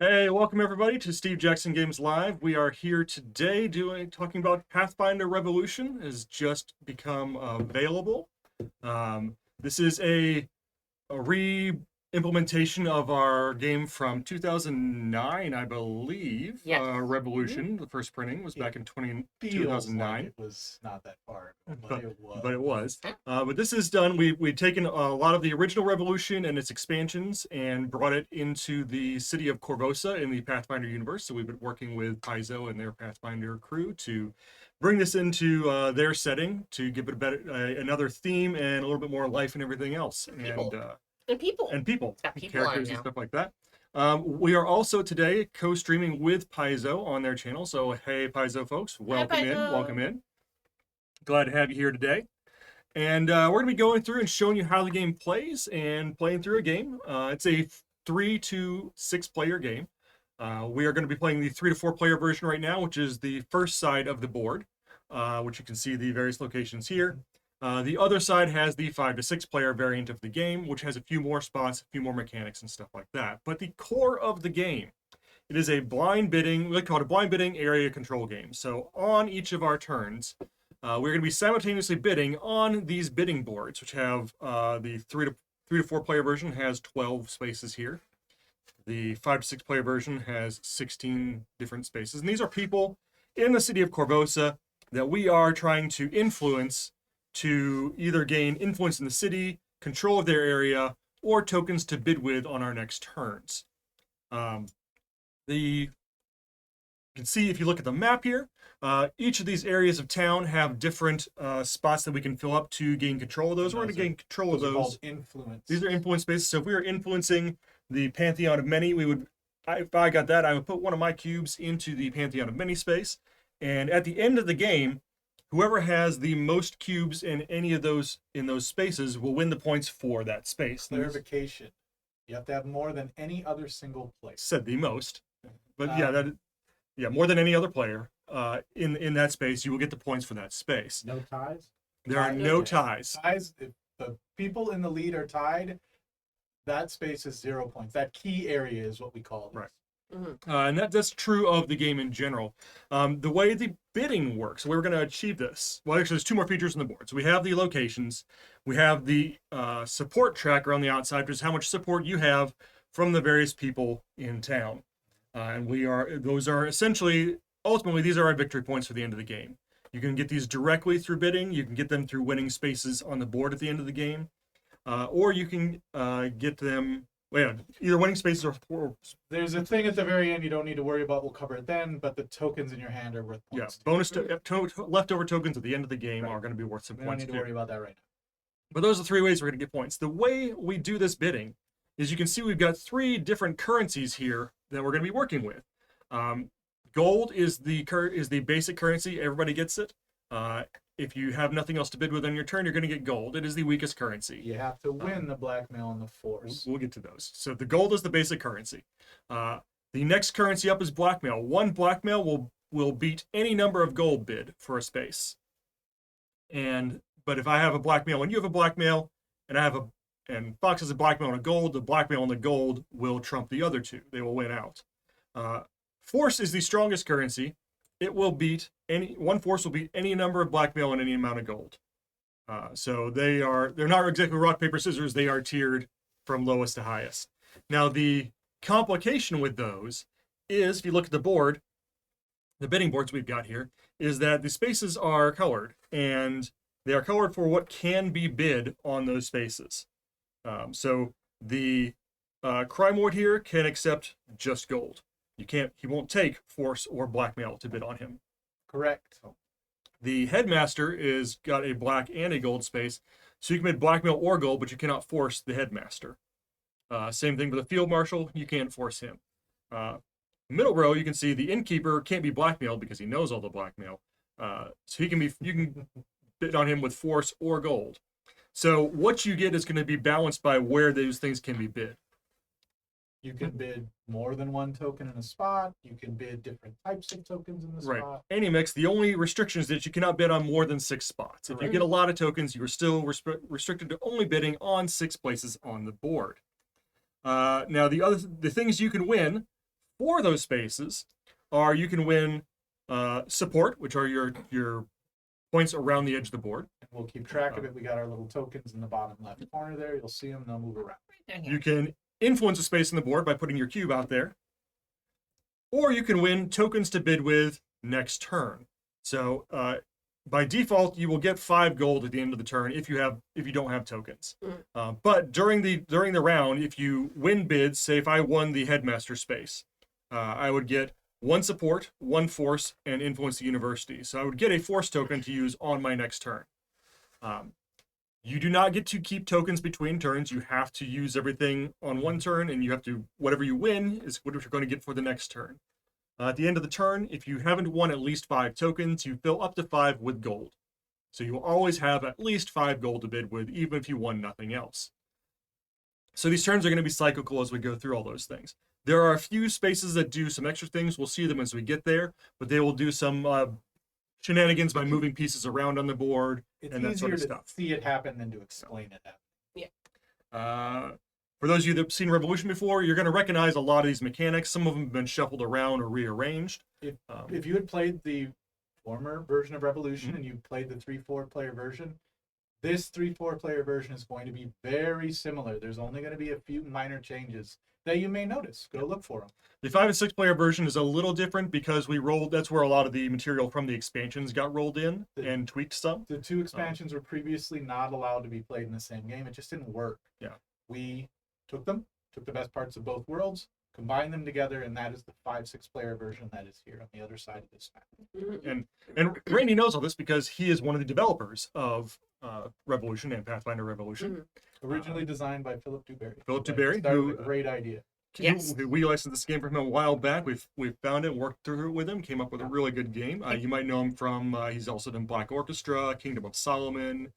Hey, welcome everybody to SJGames Live. We are here today talking about Pathfinder Revolution has just become available. This is a re-implementation of our game from 2009, I believe. Yes. Revolution, the first printing was back in 2009. Like it was not that far ago, but it was. But this is done. We've taken a lot of the original Revolution and its expansions and brought it into the city of Korvosa in the Pathfinder universe. So we've been working with Paizo and their Pathfinder crew to bring this into their setting to give it another theme and a little bit more life and everything else. People. Characters and stuff like that. We are also today co-streaming with Paizo on their channel. So hey, Paizo folks, welcome in. Glad to have you here today. And we're going to be going through and showing you how the game plays and playing through a game. It's a 3 to 6 player game. We are going to be playing the 3 to 4 player version right now, which is the first side of the board, which you can see the various locations here. The other side has the 5 to 6 player variant of the game, which has a few more spots, a few more mechanics and stuff like that. But the core of the game, it is a blind bidding, we call it a blind bidding area control game. So on each of our turns, we're going to be simultaneously bidding on these bidding boards, which have the 3 to 4 player version has 12 spaces here. The 5 to 6 player version has 16 different spaces. And these are people in the city of Korvosa that we are trying to influence to either gain influence in the city, control of their area, or tokens to bid with on our next turns. You can see if you look at the map here, each of these areas of town have different spots that we can fill up to gain control of those. We're going to gain control of those. Influence. These are influence spaces. So if we were influencing the Pantheon of Many, if I got that, I would put one of my cubes into the Pantheon of Many space. And at the end of the game, whoever has the most cubes in any of those spaces will win the points for that space. Clarification. You have to have more than any other single place. Said the most. But more than any other player in that space, you will get the points for that space. No ties? There are no ties. Ties, if the people in the lead are tied, that space is 0 points. That key area is what we call it. Right. And that's true of the game in general. The way the bidding works, we're going to achieve this. Well, actually, there's 2 more features on the board. So we have the locations. We have the support tracker on the outside, which is how much support you have from the various people in town. And those are essentially, ultimately, these are our victory points for the end of the game. You can get these directly through bidding. You can get them through winning spaces on the board at the end of the game. Or you can get them, either winning spaces or... There's a thing at the very end you don't need to worry about. We'll cover it then, but the tokens in your hand are worth points. Yeah, bonus leftover tokens at the end of the game are going to be worth some points. We don't need to worry about that right now. But those are 3 ways we're going to get points. The way we do this bidding is you can see we've got 3 different currencies here that we're going to be working with. Gold is the basic currency. Everybody gets it. If you have nothing else to bid with on your turn, you're going to get gold. It is the weakest currency. You have to win the blackmail and the force. We'll get to those. So the gold is the basic currency. The next currency up is blackmail. 1 blackmail will beat any number of gold bid for a space. But if I have a blackmail and you have a blackmail, and Fox has a blackmail and a gold, the blackmail and the gold will trump the other 2. They will win out. Force is the strongest currency. It will beat one force will beat any number of blackmail and any amount of gold. So they're not exactly rock, paper, scissors. They are tiered from lowest to highest. Now the complication with those is, if you look at the board, the bidding boards we've got here, is that the spaces are colored, and they are colored for what can be bid on those spaces. So the crime lord here can accept just gold. He won't take force or blackmail to bid on him. Correct. The headmaster is got a black and a gold space, so you can bid blackmail or gold, but you cannot force the headmaster. Same thing with the field marshal, you can't force him. Middle row, you can see the innkeeper can't be blackmailed because he knows all the blackmail. So you can bid on him with force or gold. So what you get is going to be balanced by where those things can be bid. You can bid more than 1 token in a spot. You can bid different types of tokens in the spot. Right. Any mix, the only restriction is that you cannot bid on more than 6 spots. If you get a lot of tokens, you are still restricted to only bidding on 6 places on the board. Now, the things you can win for those spaces are you can win support, which are your points around the edge of the board. We'll keep track of it. We got our little tokens in the bottom left corner there. You'll see them. They'll move around. You can influence a space on the board by putting your cube out there. Or you can win tokens to bid with next turn. So by default, you will get 5 gold at the end of the turn if you don't have tokens. But during the round, if you win bids, say if I won the headmaster space, I would get 1 support, 1 force, and influence the university. So I would get a force token to use on my next turn. You do not get to keep tokens between turns. You have to use everything on one turn, and you have to, whatever you win is what you're going to get for the next turn. At the end of the turn, if you haven't won at least 5 tokens, you fill up to 5 with gold. So you will always have at least 5 gold to bid with, even if you won nothing else. So these turns are going to be cyclical as we go through all those things. There are a few spaces that do some extra things. We'll see them as we get there, but they will do some shenanigans by moving pieces around on the board and that sort of stuff. It's easier to see it happen than to explain it happen. Yeah. For those of you that have seen Revolution before, you're going to recognize a lot of these mechanics. Some of them have been shuffled around or rearranged. If you had played the former version of Revolution and you played the 3-4 player version, this 3-4 player version is going to be very similar. There's only going to be a few minor changes that you may notice. Go look for them. The 5 and 6 player version is a little different because that's where a lot of the material from the expansions got rolled in and tweaked some. The 2 expansions were previously not allowed to be played in the same game. It just didn't work. Yeah. We took the best parts of both worlds, combined them together, and that is the 5-6 player version that is here on the other side of this map. And Randy knows all this because he is one of the developers of Revolution and Pathfinder Revolution. Originally designed by Philip Dewberry. Philip Dewberry, who a great idea. Yes. We licensed this game for him a while back. We've found it, worked through it with him, came up with a really good game. You might know him from he's also done Black Orchestra, Kingdom of Solomon,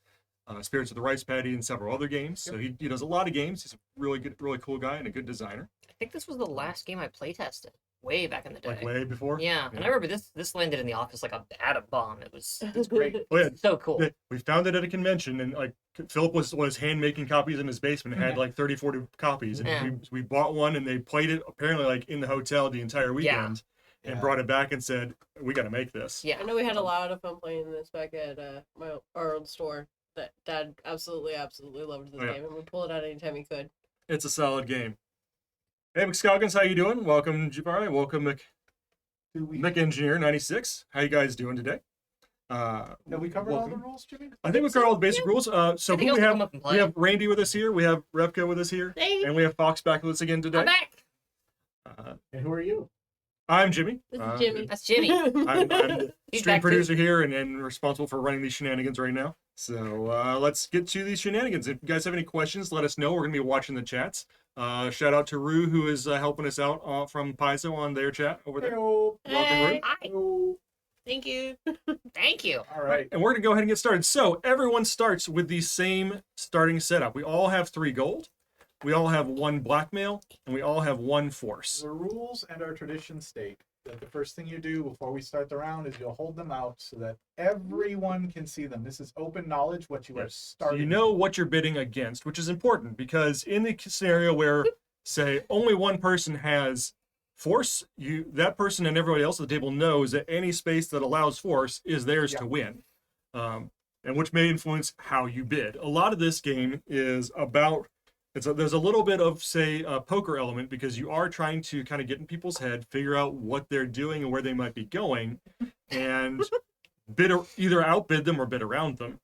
Spirits of the Rice Paddy, and several other games. So he does a lot of games. He's a really cool guy and a good designer. I think this was the last game I playtested, way back in the day. Like way before? Yeah, and I remember this landed in the office like a atom bomb. It's great. Oh, yeah. So cool. We found it at a convention, and like Philip was hand making copies in his basement and had like 30, 40 copies. And we bought one, and they played it apparently like in the hotel the entire weekend. And brought it back and said, we got to make this. Yeah, I know we had a lot of fun playing this back at our old store. That Dad absolutely loved this game, and we pull it out anytime he could. It's a solid game. Hey, McScoggins, how you doing? Welcome, Jabari. Welcome, Mick Engineer 96. How you guys doing today? Have we covered all the rules, Jimmy? I think we covered all the basic rules. So who we have Randy with us here. We have Revka with us here. Hey. And we have Fox back with us again today. I'm back. And who are you? I'm Jimmie. This is Jimmie. That's Jimmie. I'm the He's stream back producer here and responsible for running these shenanigans right now. So let's get to these shenanigans. If you guys have any questions, let us know. We're going to be watching the chats. Shout out to Rue, who is helping us out from Paizo on their chat over there. Hello. Welcome, Rue. Hi. Thank you. Thank you. All right. And we're going to go ahead and get started. So everyone starts with the same starting setup. We all have 3 gold. We all have 1 blackmail, and we all have 1 force. The rules and our traditions state that the first thing you do before we start the round is you'll hold them out so that everyone can see them. This is open knowledge, what you are starting. So you know what you're bidding against, which is important because in the scenario where, say, only 1 person has force, that person and everybody else at the table knows that any space that allows force is theirs to win, and which may influence how you bid. A lot of this game is about there's a little bit of, say, a poker element because you are trying to kind of get in people's head, figure out what they're doing and where they might be going, and either outbid them or bid around them.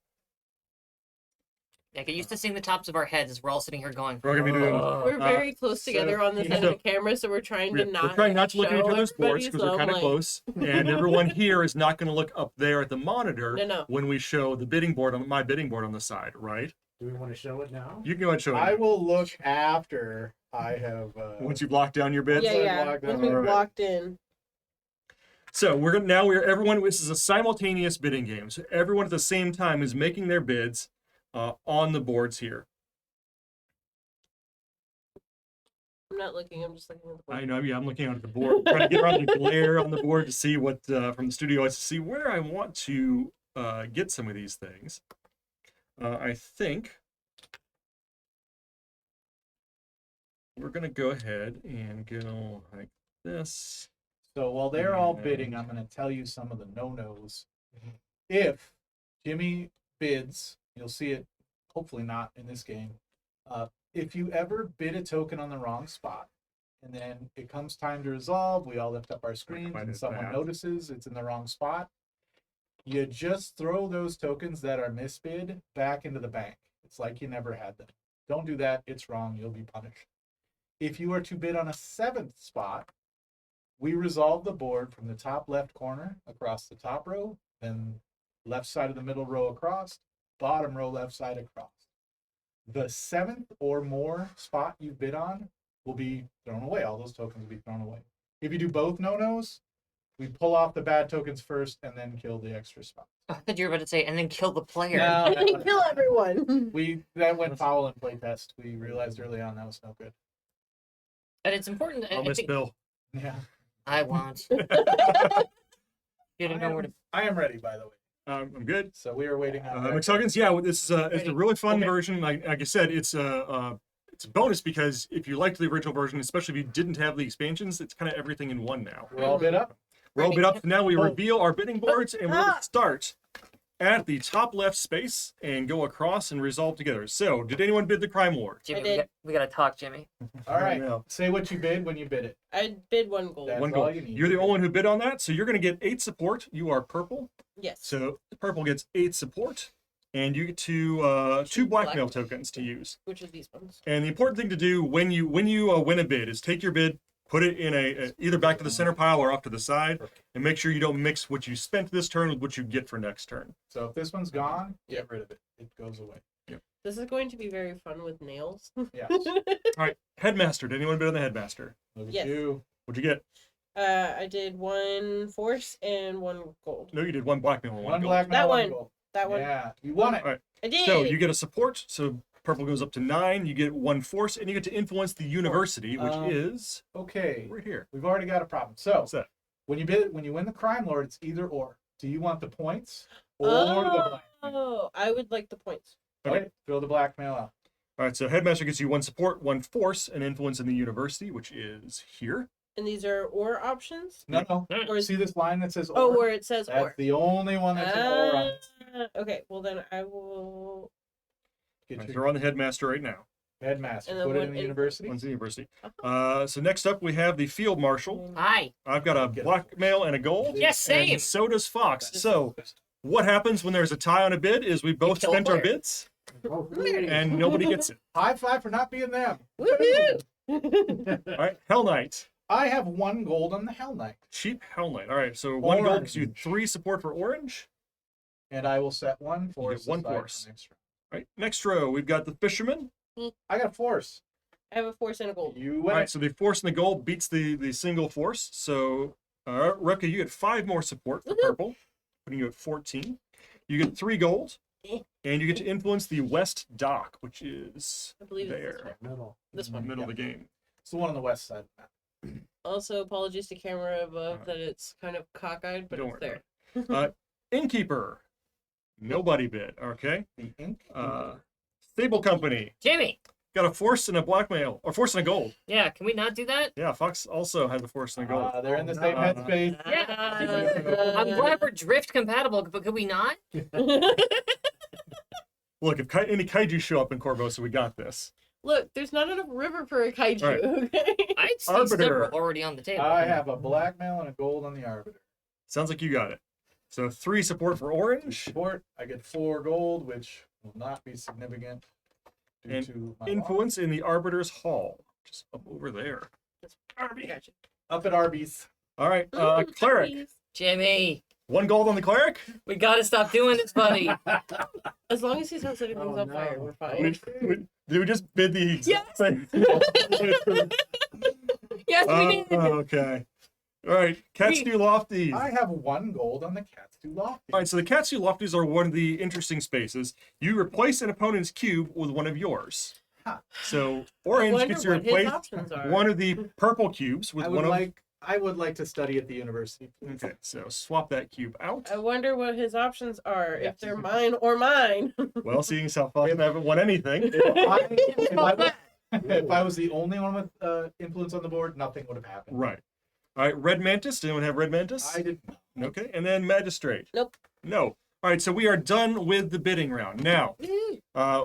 Yeah, get used to seeing the tops of our heads as we're all sitting here going. We're gonna be doing. We're very close together on this end of the camera, so we're trying to not. We're trying not to look at each other's boards because we're kind of like... close, and everyone here is not going to look up there at the monitor when we show the bidding board on my bidding board on the side, right? Do we want to show it now? You can go ahead and show it. I will look after I have. Once you've locked down your bids. Yeah. Once we've locked in. So everyone. This is a simultaneous bidding game. So everyone at the same time is making their bids on the boards here. I'm not looking. I'm just looking at the board. I know. Yeah, I'm looking at the board, trying to get around the glare on the board to see what from the studio to see where I want to get some of these things. I think we're gonna go ahead and go like this. So while they're all bidding, I'm going to tell you some of the no-nos. If Jimmie bids, you'll see it, hopefully not in this game. If you ever bid a token on the wrong spot, and then it comes time to resolve, we all lift up our screens, and someone notices it's in the wrong spot, you just throw those tokens that are misbid back into the bank. It's like you never had them. Don't do that. It's wrong. You'll be punished. If you are to bid on a 7th spot, we resolve the board from the top left corner across the top row, then left side of the middle row across, bottom row left side across. The 7th or more spot you bid on will be thrown away. All those tokens will be thrown away. If you do both no-nos, we pull off the bad tokens first and then kill the extra spot. I thought you were about to say, and then kill the player. No, Kill everyone. that went foul in playtest. We realized early on that was no good. And it's important. I'll miss Bill. Yeah. I won't. You don't know where to. I am ready, by the way. I'm good. So we are waiting on McTuggins, yeah, this is it's a really fun Okay. version. Like I said, it's a bonus because if you liked the original version, especially if you didn't have the expansions, it's kind of everything in one now. We're all bid up. We're all bid up. Now we Oh. reveal our bidding boards, and we're going to start at the top left space and go across and resolve together. So, did anyone bid the Crime Lord? Jimmy, I did. we gotta talk, Jimmy. All right. now. Say what you bid when you bid it. I bid 1 gold. That's One all gold. you need. You're the only one who bid on that, so you're going to get 8 support. You are purple, Yes. so purple gets 8 support, and you get to 2 blackmail tokens to use. Which is these ones. And the important thing to do when you win a bid is take your bid, put it in a either back to the center pile or off to the side, and make sure you don't mix what you spent this turn with what you get for next turn. So if this one's gone, get rid of it. It goes away. This is going to be very fun with nails. Yes. All right, Headmaster. Did anyone bid on the Headmaster? Look at Yes. you. What'd you get? I did 1 force and 1 gold. No, you did 1 blackmail and 1 One gold. blackmail, That one one. gold. That one. Yeah. You won it. All right. I did. So you get a support. So purple goes up to 9. You get 1 force, and you get to influence the university, which is Okay. right here. We've already got a problem. So What's that? when you win the Crime Lord, it's either or. Do you want the points or the blackmail? Oh, I would like the points. Okay. Okay. Throw the blackmail out. All right. So Headmaster gets you 1 support, 1 force, and influence in the university, which is here. And these are or options? No. Or is, See this line that says or? oh, where it says That's or. the only one that's an or on it. Okay, well then I will. Get All right, your so we're on the Headmaster right now. headmaster. And then Put it one in the in- university. One's the university. Uh-huh. So next up we have the Field Marshal. Hi. I've got a Get a blackmail and a gold. Yes, same. And so does Fox. So what happens when there's a tie on a bid is we both kill a spent our player. bids and nobody gets it. High five for not being them. Woohoo! All right, Hell Knight. I have 1 gold on the Hell Knight, Cheap Hell Knight. All right, so 1 gold gives you Orange. 3 support for orange. and I will set 1 force. get one aside force. for next round. All right, next row we've got the Fisherman. I got force. I have a force and a gold. You All win. right, so the force and the gold beats the single force. So Revka, you get 5 more support for Woohoo. purple, putting you at 14. You get 3 gold, and you get to influence the West Dock, which is I believe it's this there. one. Middle. This in the one. middle of the game. It's the one on the west side. Also, apologies to camera above that it's kind of cockeyed, but Don't it's worry there. Innkeeper. Nobody bid. Okay. The ink. Stable Company. Jimmy. Got a force and a blackmail, or force and a gold. Yeah, can we not do that? Yeah, Fox also has a force and a gold. They're in the same no. headspace. Yeah. I'm glad we're drift compatible, but could we not? Look, if any kaiju show up in Korvosa, we got this. Look, there's not enough river for a kaiju. Right. Okay. I'd say Arbiter. silver already on the table. I have a blackmail and a gold on the arbiter. Sounds like you got it. So 3 support for orange, Support. I get 4 gold, which will not be significant due And to my influence in the Arbiter's Hall, just up over there. I got you. loss. Up at Arby's. All right, Ooh, Cleric. puppies. Jimmy, 1 gold on the Cleric. we gotta stop doing this, buddy. As long as he's not setting things Oh, on fire, no. we're fine. Did we just bid the exact same? Yes, we did. Okay. All right, Cats Do Lofties. I have 1 gold on the Cats Do Lofty. All right, so the Cats Do Lofties are one of the interesting spaces. You replace an opponent's cube with one of yours. Huh. So I orange wonder gets to what his replace options are. one of the purple cubes with I one would like to study at the university. of. Okay, so swap that cube out. I wonder what his options are, Yeah. if they're mine or mine. Well, seeing as how fucking I haven't won anything. If I was the only one with influence on the board, nothing would have happened. Right. All right, Red Mantis. Did anyone have Red Mantis? I did. Okay, and then Magistrate. Nope. No. All right, so we are done with the bidding round. Now,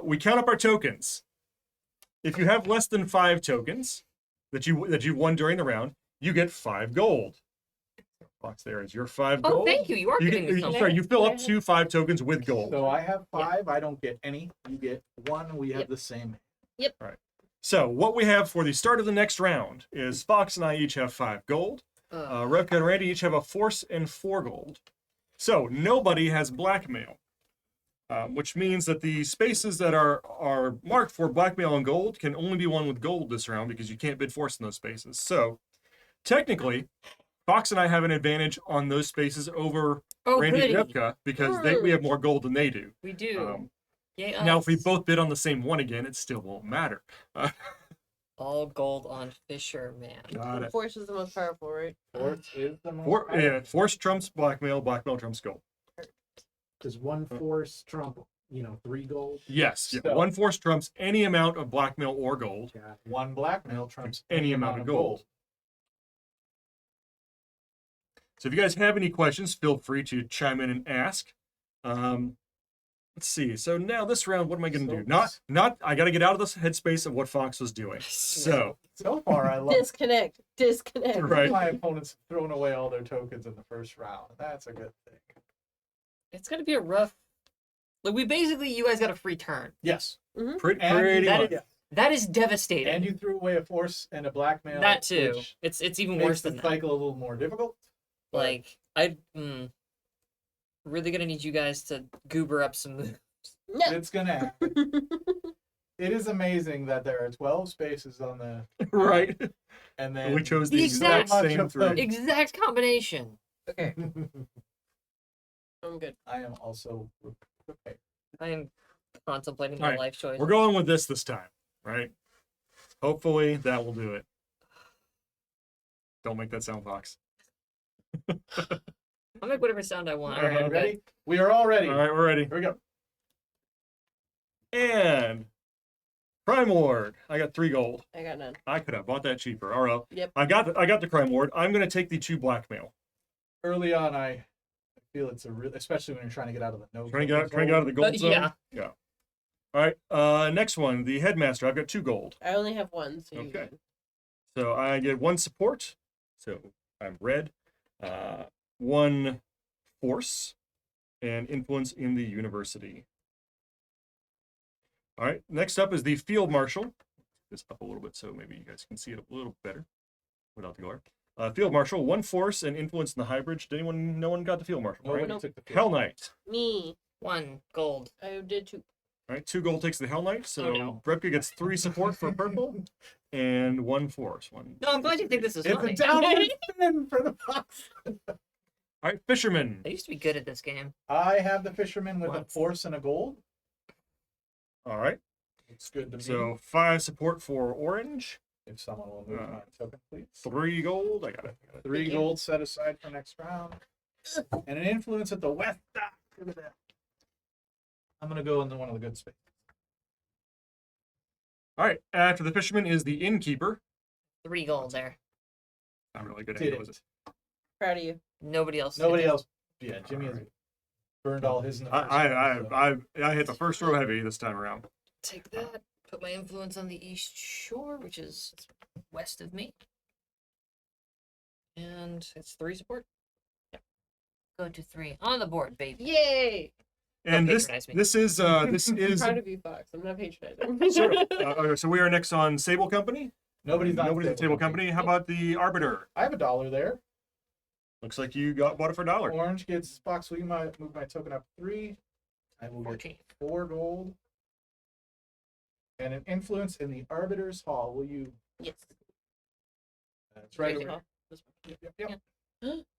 we count up our tokens. If you have less than 5 tokens that you won during the round, you get 5 gold. Box there is your 5 gold. Oh, thank you. You are getting me something. Sorry, you fill up to 5 tokens with gold. So I have 5. I don't get any. You get 1. We have Yep. the same. All right. So what we have for the start of the next round is Fox and I each have 5 gold. Revka and Randy each have a force and 4 gold. So nobody has blackmail, which means that the spaces that are marked for blackmail and gold can only be won with gold this round because you can't bid force in those spaces. So technically, Fox and I have an advantage on those spaces over Randy and Revka because we have more gold than they do. We do. Yay, Now, if we us. both bid on the same one again, it still won't matter. All gold on Fisherman. Got it. Force is the most powerful, right? Force is the most. Force trumps blackmail, blackmail trumps gold. Does one force trump, 3 gold? Yes, yeah. So- One force trumps any amount of blackmail or gold. Got it. 1 blackmail trumps Any amount of gold. So if you guys have any questions, feel free to chime in and ask. Let's see. So now this round, what am I going to do? Not. I got to get out of this headspace of what Fox was doing. So So far, I love Disconnect. Right. my opponents have thrown away all their tokens in the first round. That's a good thing. It's gonna be a rough. Like you guys got a free turn. Yes. pretty that much. is- That is devastating. And you threw away a force and a blackmail. that too. which It's even makes worse the than that. cycle a little more difficult. but Like really gonna need you guys to goober up some moves. No. it's gonna happen. It is amazing that there are 12 spaces on the Right. and then We chose the The exact exact same 3. Exact combination. Okay, I'm good. I am also prepared. I am contemplating All my right, life choice. We're going with this time, right? Hopefully that will do it. Don't make that sound, Fox. I'll make whatever sound I want. All right, I'm good. ready? We are all ready. All right, we're ready. Here we go. And Crime Ward. I got 3 gold. I got none. I could have bought that cheaper. All right. Yep. I got the Crime Ward. I'm going to take the 2 blackmail. Early on, I feel it's a real, especially when you're trying to get out of the no. Trying to get out of the gold zone. Yeah. All right. Next one, the Headmaster. I've got 2 gold. I only have 1, so you Okay. So I get 1 support. So I'm red. 1 force and influence in the university. All right. Next up is the Field Marshal. This up a little bit so maybe you guys can see it a little better without the glare. Field Marshal, 1 force and influence in the hybrid. Did anyone? No one got the Field Marshal, right? Nobody took the Hell Knight. Me. 1 gold. I did 2. All right, 2 gold takes the Hell Knight. So Oh, no. Revka gets 3 support for purple and 1 force. No, I'm glad you think this is It's funny. a downward spin for the Fox. All right, Fisherman. I used to be good at this game. I have the Fisherman with a What? force and a gold. All right. It's good to me. So 5 support for orange. If someone will move my token, please. 3 gold. I got it. 3 Thank you. gold set aside for next round. And an influence at the west. Look at that. I'm going to go into one of the good spaces. All right. After the Fisherman is the Innkeeper. 3 gold there. Not really good Did at it, was it? Proud of you. Nobody else. Nobody did. else. Yeah, Jimmie has burned all his in the first I round, so- I hit the first row heavy this time around. Take that. Put my influence on the East Shore, which is west of me. And it's 3 support. Yep. Go to 3 on the board, baby. Yay! And Don't this patronize me. this is Proud of you, Fox. I'm not patronizing. so we are next on Sable Company. Nobody's on Nobody's at Sable Company. How about the Arbiter? I have $1 there. Looks like you bought it for $1. Orange gets box. Will you move my token up 3? I will get 14. 4 gold. And an influence in the Arbiter's Hall. Will you? Yes. That's right. Wait, Over. huh? This one. Yep.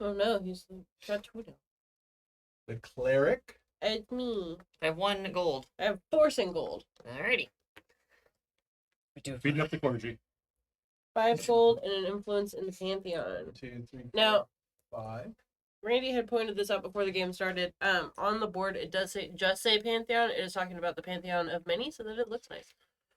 Oh no, he's got 2 now. The Cleric. It's me. I have 1 gold. I have force and gold. Alrighty. We do Feeding up the clergy. 5 gold and an influence in the Pantheon. 1, 2, 3, 4, Now, 5. Randy had pointed this out before the game started. On the board, it does say Pantheon. It is talking about the Pantheon of many, so that it looks nice.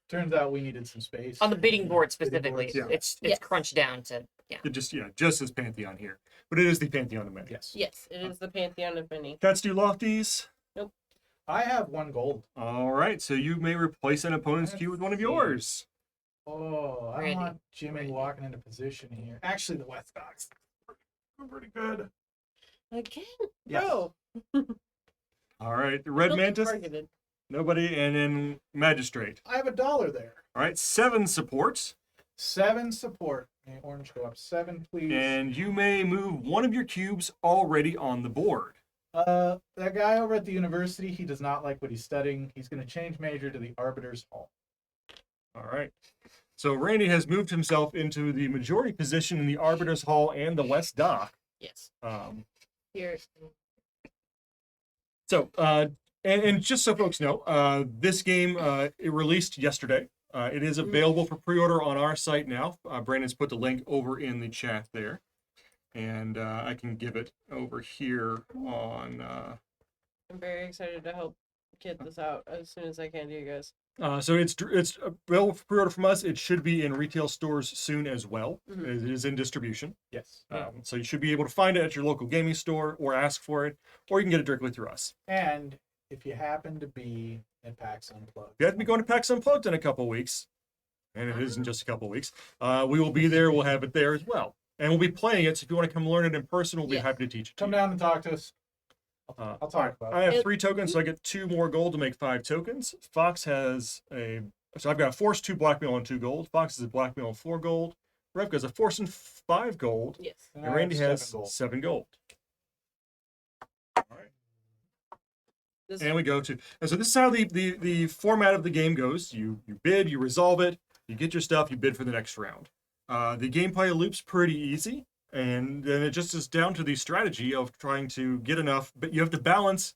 Turns out we needed some space. on the bidding board Bidding specifically. boards, yeah. It's Yes. crunched down to Yeah. It just as Pantheon here. But it is the Pantheon of many. Yes. Yes, it is the Pantheon of many. Cats do lofties. I have 1 gold. All right, so you may replace an opponent's Let's cube with one of see. yours. Oh, I Randy. don't want Jimmie Randy. walking into position here. Actually, the West Docks. Pretty good. Again, Yes. bro. All right, the Red Don't get Mantis, targeted. nobody, and then Magistrate. I have $1 there. All right, 7 support, 7 support. May orange go up 7, please. and you may move one of your cubes already on the board. That guy over at the university, he does not like what he's studying. He's going to change major to the Arbiter's Hall. All right. So Randy has moved himself into the majority position in the Arbiter's Hall and the West Dock. Yes. Here. So, and just so folks know, this game it released yesterday. It is available for pre-order on our site now. Brandon's put the link over in the chat there, and I can give it over here on. I'm very excited to help get this out as soon as I can to you guys. So it's available for pre-order from us. It should be in retail stores soon as well. Mhm. It is in distribution. Yes. So you should be able to find it at your local gaming store or ask for it, or you can get it directly through us. And if you happen to be at PAX Unplugged. You have to be going to PAX Unplugged in a couple weeks, and it isn't just a couple weeks. We will be there. We'll have it there as well, and we'll be playing it. So if you want to come learn it in person, we'll be Yeah. happy to teach it to Come you. down and talk to us. I'll talk about I it. have 3 tokens, so I get 2 more gold to make 5 tokens. Fox has so I've got a force, 2 blackmail, and 2 gold. Fox has a blackmail and 4 gold. Revka has a force and 5 gold, Yes. and I Randy have has 7 gold. 7 gold. All right. This And we go to, and so this is how the format of the game goes. You bid, you resolve it, you get your stuff, you bid for the next round. The gameplay loop's pretty easy, and then it just is down to the strategy of trying to get enough, but you have to balance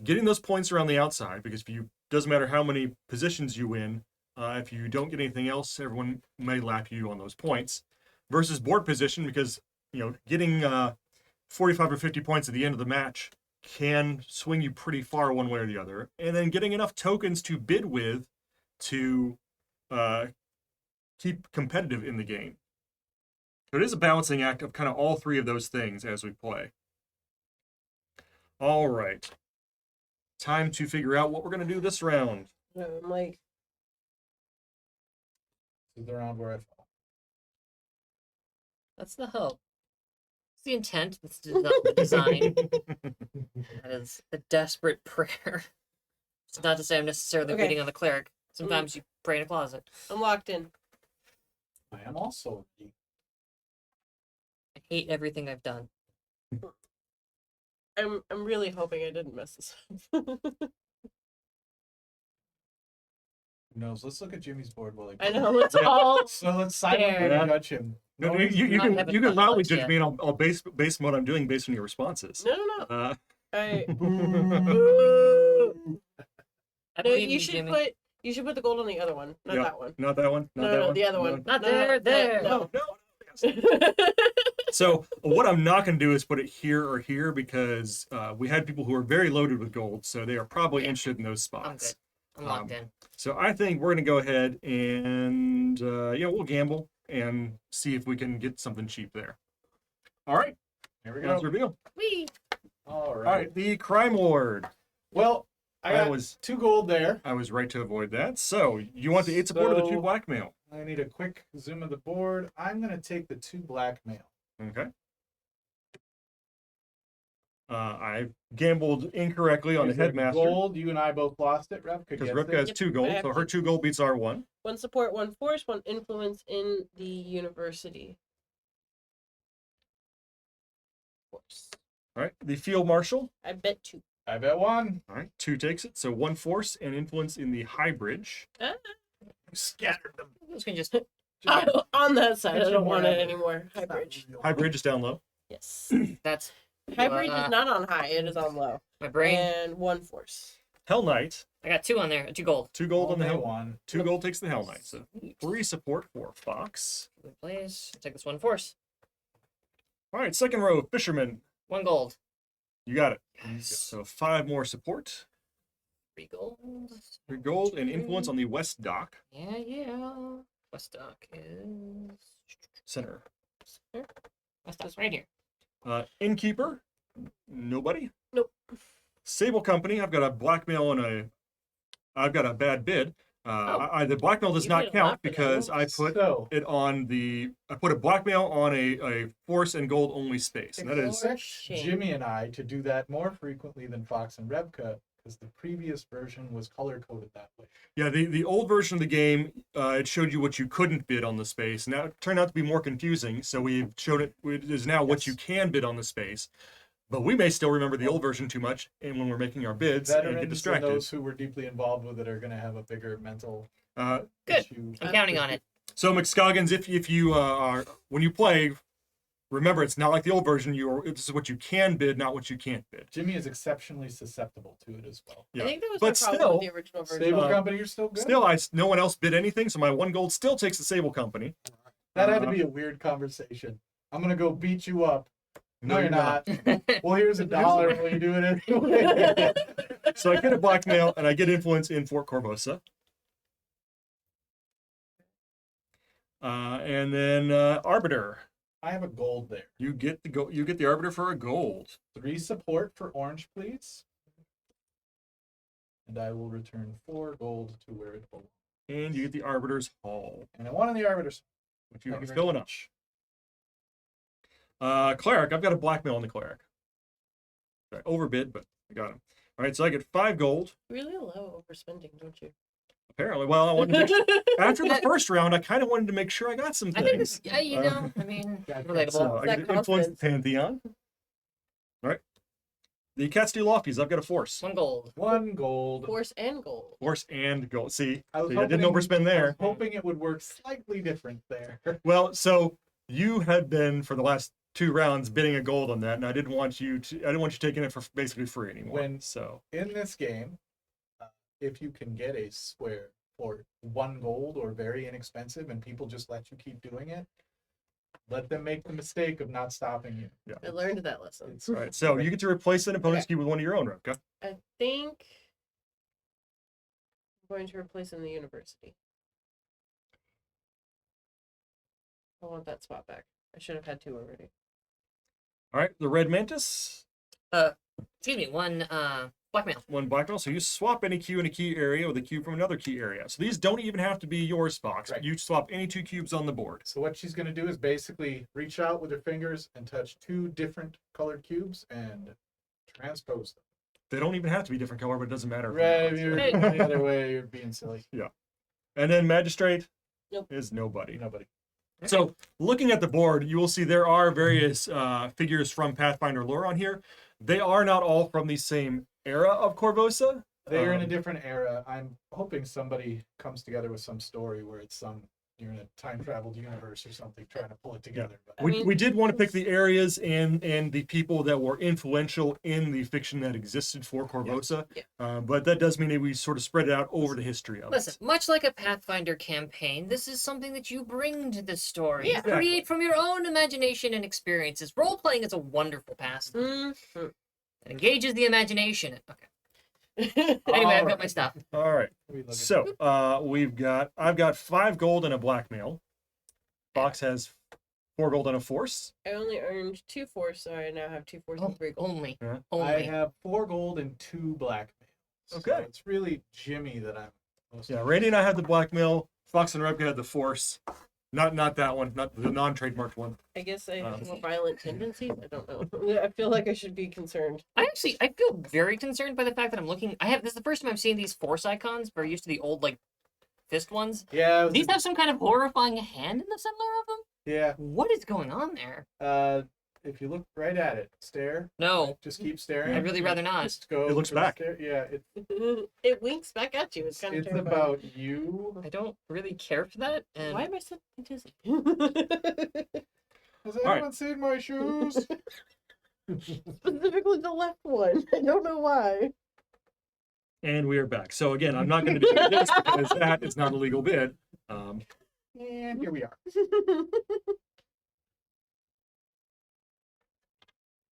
getting those points around the outside, because doesn't matter how many positions you win, if you don't get anything else, everyone may lap you on those points, versus board position, because getting 45 or 50 points at the end of the match can swing you pretty far one way or the other, and then getting enough tokens to bid with to keep competitive in the game. So it is a balancing act of kind of all 3 of those things as we play. All right. Time to figure out what we're going to do this round. I'm like, This is the round where I fall. That's the hope. It's the intent. It's not the design. That is a desperate prayer. It's not to say I'm necessarily Okay. bidding on the cleric. Sometimes you pray in a closet. I'm locked in. I am also. I hate everything I've done. I'm really hoping I didn't mess this up. Who knows? Let's look at Jimmie's board while I know it's all So let's silently Fair. judge him. No, No, you not can having you can fun loudly with judge yet. me, and I'll base what I'm doing based on your responses. no. I I no. believe You should Jimmy. put the gold on the other one, not Yeah. that one. Not that one. Not No, that no, one. the other one. Not No, there, there. No. No. So what I'm not going to do is put it here or here, because we had people who are very loaded with gold, so they are probably Yeah. interested in those I'm spots. good. I'm locked in. So I think we're going to go ahead and we'll gamble and see if we can get something cheap there. All right, Here we let's go. reveal. Whee! All All right. right, the Crime Lord. Well, I got was 2 gold there. I was right to avoid that. So you want the 8 support or the 2 So- blackmail? I need a quick zoom of the board. I'm going to take the 2 blackmail. Okay. I gambled incorrectly on the Is there headmaster Gold, you and I both lost it. Revka because gets Revka it. has Yep, 2 I gold, have so her 2 gold beats our 1. 1 support, 1 force, 1 influence in the university. Force. All right, the field marshal. I bet 2. I bet 1. All right, 2 takes it, so 1 force and influence in the high bridge. Scattered them. This can just On that side, I Mention don't want more it evidence. anymore. High bridge. High bridge is down low. Yes. that's High bridge Uh, is not on high, it is on low. my brain. And 1 force. Hell Knight. I got 2 on there. 2 gold. 2 gold on the Only Hell. 1. 2 gold takes the Hell Knight. So 3 support for Fox. Good place. Take this 1 force. All right, second row, Fisherman. 1 gold. You got it. Yes. So 5 more support. 3 gold. 3 gold and influence on the West Dock. Yeah. West Dock is Center. stuff's here. My stuff's right here. Innkeeper, nobody. Nope. Sable Company, I've got a blackmail and I've got a bad bid. The blackmail does You not paid a lot count for that because one. I put So, it on I put a blackmail on a force and gold only space, and that is For expect shame. Jimmy and I to do that more frequently than Fox and Revka, because the previous version was color coded that way. yeah. The old version of the game, it showed you what you couldn't bid on the space. Now it turned out to be more confusing, so we've showed it is now what Yes. you can bid on the space. But we may still remember the old version too much, and when we're making our bids and get Veterans and distracted. those who were deeply involved with it are going to have a bigger mental Good. issue. I'm counting on it. So McScoggins, if you are when you play, remember it's not like the old version. This is what you can bid, not what you can't bid. Jimmy is exceptionally susceptible to it as well. Yeah. I think that was But my problem still- with the original version. Stable Uh, Company, you're still good. Still, no one else bid anything, so my 1 gold still takes the Sable Company. That had to be a weird conversation. I'm going to go beat you up. No, you're not. Well, here's $1. Will you do it anyway? So I get a blackmail and I get influence in Fort Korvosa. And then Arbiter. I have a gold there. You get the Arbiter for a gold. 3 support for orange, please. And I will return 4 gold to where it belongs. And you get the Arbiter's Hall, And I want on the arbiters. which you Thank are you very filling up. much. Cleric, I've got a blackmail on the Cleric. I overbid, but I got him. All right, so I get 5 gold. You really allow overspending, don't you? Apparently, well, I wanted to make sure, after the first round, I kind of wanted to make sure I got some I think things. this, you know, I mean, Yeah, relatable. So I That get to influence the confidence. Pantheon. All right. The Cats do Lofties. I've got a force. 1 gold. 1 gold. Force and gold. Force and gold. See, I was I didn't hoping- overspend I there. was hoping it would work slightly different there. Well, so you had been for the last 2 rounds bidding a gold on that, and I didn't want you taking it for basically free anymore. So In this game, if you can get a square for 1 gold or very inexpensive and people just let you keep doing it, let them make the mistake of not stopping you. I learned that lesson. It's all right, so you get to replace an opponent's Okay. cube with one of your own, Revka. I think I'm going to replace in the university. I want that spot back. I should have had 2 already. All right, the Red Mantis, Excuse me, 1 blackmail. 1 blackmail. So you swap any cube in a key area with a cube from another key area. So these don't even have to be yours, Fox. Right. You swap any 2 cubes on the board. So what she's going to do is basically reach out with her fingers and touch 2 different colored cubes and transpose them. They don't even have to be different color, but it doesn't matter. Right, if you're Hey. going the other way, you're being silly. And then Magistrate Nope. is nobody. Nobody. So looking at the board, you will see there are various figures from Pathfinder lore on here. They are not all from the same era of Korvosa. They're in a different era. I'm hoping somebody comes together with some story where it's you're in a time traveled universe or something trying to pull it together. But I We, mean, we did want to pick the areas and the people that were influential in the fiction that existed for Korvosa. Yeah. But that does mean that we sort of spread it out over the history of Listen, it. much like a Pathfinder campaign, this is something that you bring to the story. Yeah. You create from your own imagination and experiences. Role playing is a wonderful pastime. Mhm. It engages the imagination. Okay. Anyway, I've got my stuff. All right. we look at- So I've got 5 gold and a blackmail. Fox has 4 gold and a force. I only earned 2 force, so I now have 2 force and 3 gold. Only. Yeah. I Only. have 4 gold and 2 black males. Okay. So it's really Jimmy that I'm most Yeah, Randy and I had the blackmail. Fox and Revka had the force. Not that one, not the non-trademarked one. I guess I have Um, more violent tendencies. I don't know. I feel like I should be concerned. I feel very concerned by the fact that I'm looking. This is the first time I'm seeing these force icons. Very used to the old like fist ones. Yeah, it was These have some kind of horrifying hand in the center of them. yeah. What is going on there? If you look right at it, stare. No, Just keep staring. I'd really rather not. Just go. It looks to the back. Stare. Yeah, It winks back at you. It's kind of it's terrifying. about you. I don't really care for that. And Why am I so dizzy? Has right. anyone seen my shoes? Specifically the left one. I don't know why. And we are back. So again, I'm not going to do this because that is not a legal bid. And here we are.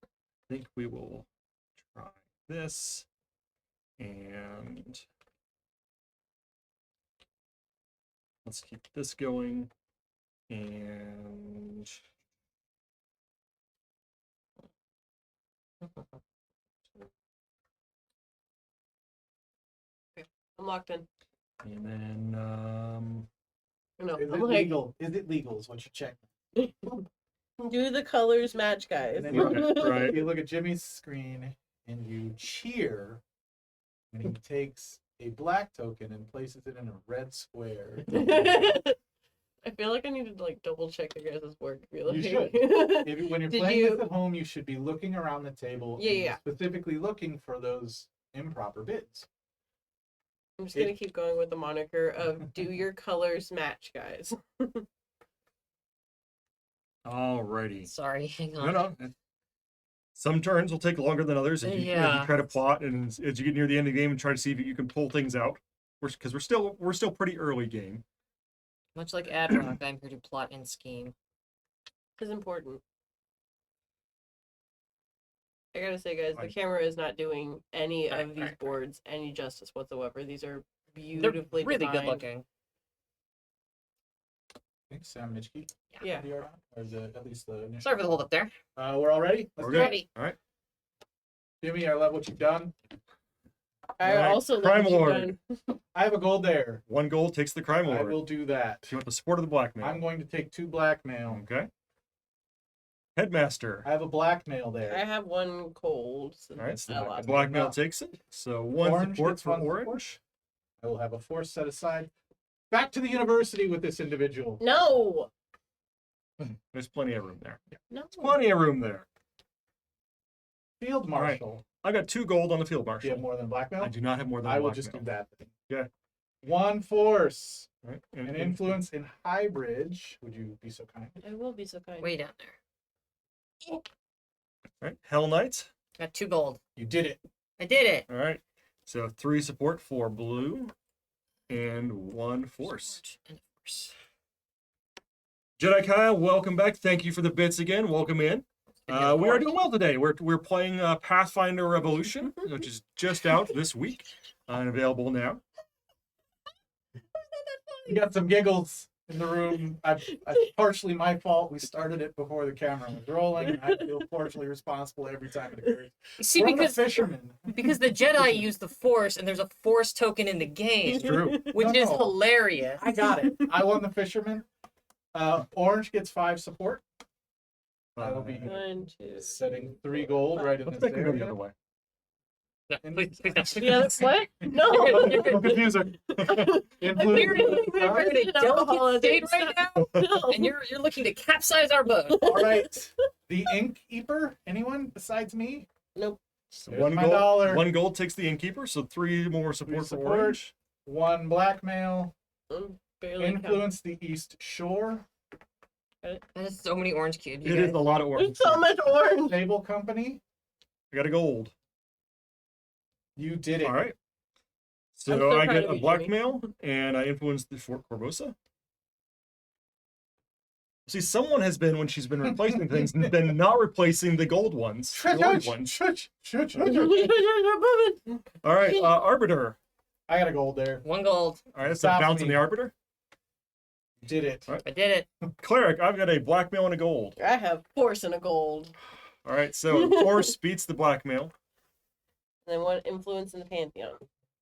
I think we will try this. And let's keep this going. And I'm locked in. And then No, Is I'm it like, legal? Is it legal? Is what you check. do the colors match, guys? And then you, right. you look at Jimmy's screen and you cheer when he takes a black token and places it in a red square. I feel like I need to like double check your guys' work. You should. When you're Did playing you- this at home, you should be looking around the table. Yeah, and yeah. specifically looking for those improper bids. I'm just gonna keep going with the moniker of "Do your colors match, guys?" alrighty. Sorry, hang No, on. no. Some turns will take longer than others as you Yeah. try to plot, and as you get near the end of the game and try to see if you can pull things out. Because we're still pretty early game. Much like Adrock, I'm here to plot and scheme. It's important. I gotta say, guys, the I- camera is not doing any Right, of these right. boards any justice whatsoever. These are They're beautifully really designed. good looking. I think Sam Mitchke. Yeah. Or at least the initial. Sorry for the hold up there. We're all ready? Let's We're do good. it. Ready. All right. Jimmy, I love what you've done. I Right, also Crime love what you've Lord. done. I have a gold there. 1 gold takes the crime I lord. will do that. If you want the support of the blackmail. I'm going to take 2 blackmail. Okay. Headmaster. I have a blackmail I there. have 1 cold. Since All right. So not I lost. gonna- blackmail No. takes it. So 1 Orange support gets for 1 support. orange. I will have a force set aside. Back to the university with this individual. No, There's plenty of room there. no. Plenty of room there. Field right. marshal. I got 2 gold on the field Do you have marshal. more than blackmail? I do not have more than I will blackmail. just do that. Okay. 1 force. All right. An influence in High Bridge. Would you be so kind? I will be so kind. Way down there. All right. Hell Knight. Got 2 gold. You did it. I did it. All right. So 3 support for blue and 1 force. And force. Jedi Kyle, welcome back. Thank you for the bits again. Welcome in. We are doing well today. We're playing Pathfinder Revolution, which is just out this week and available now. We got some giggles in the room. It's partially my fault. We started it before the camera was rolling. I feel partially responsible every time it occurs. See, We're the because fishermen. the Jedi use the Force, and there's a Force token in the game, True. which No, is no. hilarious. I got it. I won the fisherman. Orange gets 5 support. I will be 1, 2. setting 3 gold right in Let's this make it go the area. other way. No, please, please don't. The other what? No. Don't confuse her. Influence. We're in a An alcohol delicate state addiction. right now, No. and you're looking to capsize our boat. All right. The Ink Keeper. Anyone besides me? Nope. So There's 1 my gold. dollar. 1 gold takes the innkeeper. So 3 more support for support. orange. 1 blackmail. I'm barely Influence the East Shore. That is so many orange cubes. You It is guys. a lot of orange. There's so much orange. Naval Company. I got a gold. You did it. All right. I'm So so I proud get of a you, blackmail, and I influence the Fort Korvosa. See, someone has been, when she's been replacing things, been not replacing the gold ones. The orange ones. All right, Arbiter. I got a gold there. 1 gold. All right, that's a Stop bounce on me. the Arbiter. You did it. All right. I did it. Cleric, I've got a blackmail and a gold. I have force and a gold. All right, so Force beats the blackmail. And then 1 influence in the Pantheon.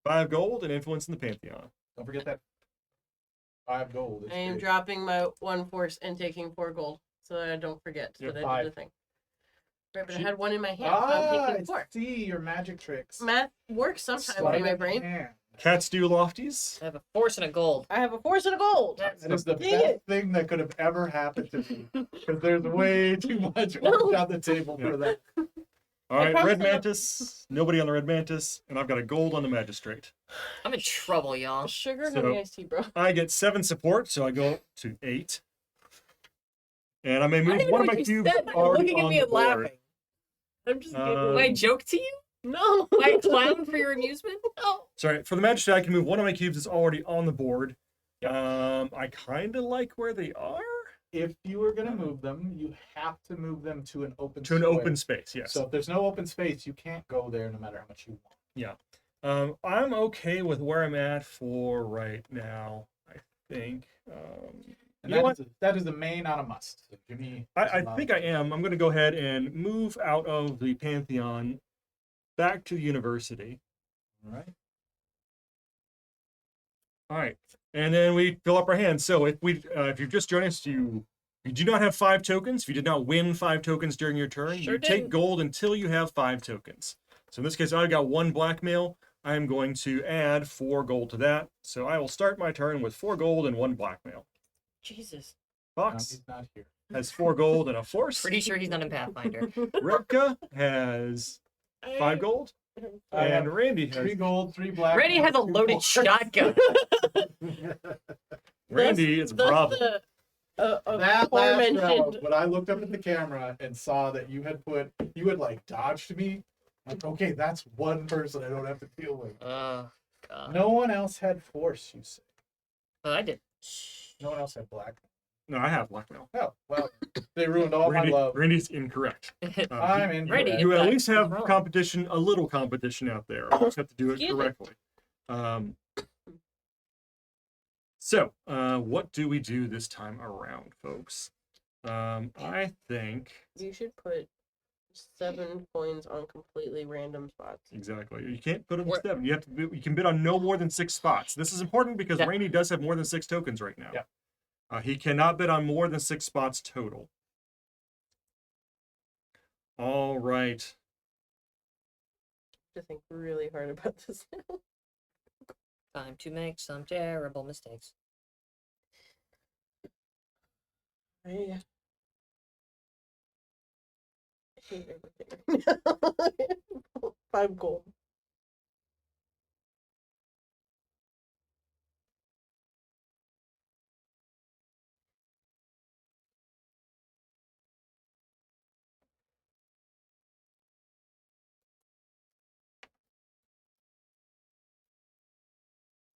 5 gold and influence in the Pantheon. Don't forget that 5 gold. It's I am big. dropping my 1 force and taking 4 gold so that I don't forget Yeah, that I 5. did the thing. Right, but I She- had 1 in my hand, so I'm Ah, taking I 4. see your magic tricks. Math works sometimes Sleight in my of brain. hand. Cat Stew Lofties. I have a Force and a gold. I have a force and a gold. That is the Dang best it. thing that could have ever happened to me. Because there's way too much No. orange on the table for that. All right, promise Red I don't- Mantis. Nobody on the Red Mantis, and I've got a gold on the Magistrate. I'm in trouble, y'all. Sugar So- honey iced tea, bro. I get 7 support, so I go to 8. And I may I don't move even one know of my what you cubes said, but you're already looking at on me the and board. laughing. I'm just Um, kidding. Did I joke to you? No. I clown for your amusement? No. Sorry, for the Magistrate, I can move one of my cubes that's already on the board. I kind of like where they are. If you were going to move them, you have to move them to an open To an square. open space, yes. So if there's no open space, you can't go there no matter how much you want. I'm okay with where I'm at for right now, I think. And You know what? that is the main on a must. So Jimmie. I think I am. I'm going to go ahead and move out of the Pantheon back to the university. All right. All right. And then we fill up our hands. So if you've just joined us, you do not have 5 tokens. If you did not win 5 tokens during your turn, Sure you take didn't. gold until you have 5 tokens. So in this case, I got 1 blackmail. I'm going to add 4 gold to that. So I will start my turn with 4 gold and 1 blackmail. Jesus. No, Fox he's not here. has 4 gold and a force. Pretty sure he's not in Pathfinder. Revka has 5 gold. I have And Randy 3 has gold, 3 black. Randy has a loaded shotgun. Randy is a problem. That last round, aforementioned. when I looked up at the camera and saw that you had like dodged me, like, okay, that's one person I don't have to deal with. Oh, God. No one else had force, you say. Oh, I did. No one else had black. No, I have blackmail. Oh, well, they ruined all Randy, my love. Randy's incorrect. I'm in. Randy, You at That's least have wrong. competition, a little competition out there. You just have to do it Excuse me. correctly. So, what do we do this time around, folks? I think You should put 7 coins on completely random spots. exactly. You can't put them Where- 7. You have to. You can bid on no more than 6 spots. This is important because Yeah. Randy does have more than 6 tokens right now. Yeah. He cannot bid on more than 6 spots total. All right. To think really hard about this now. Time to make some terrible mistakes. I hate everything. 5 gold.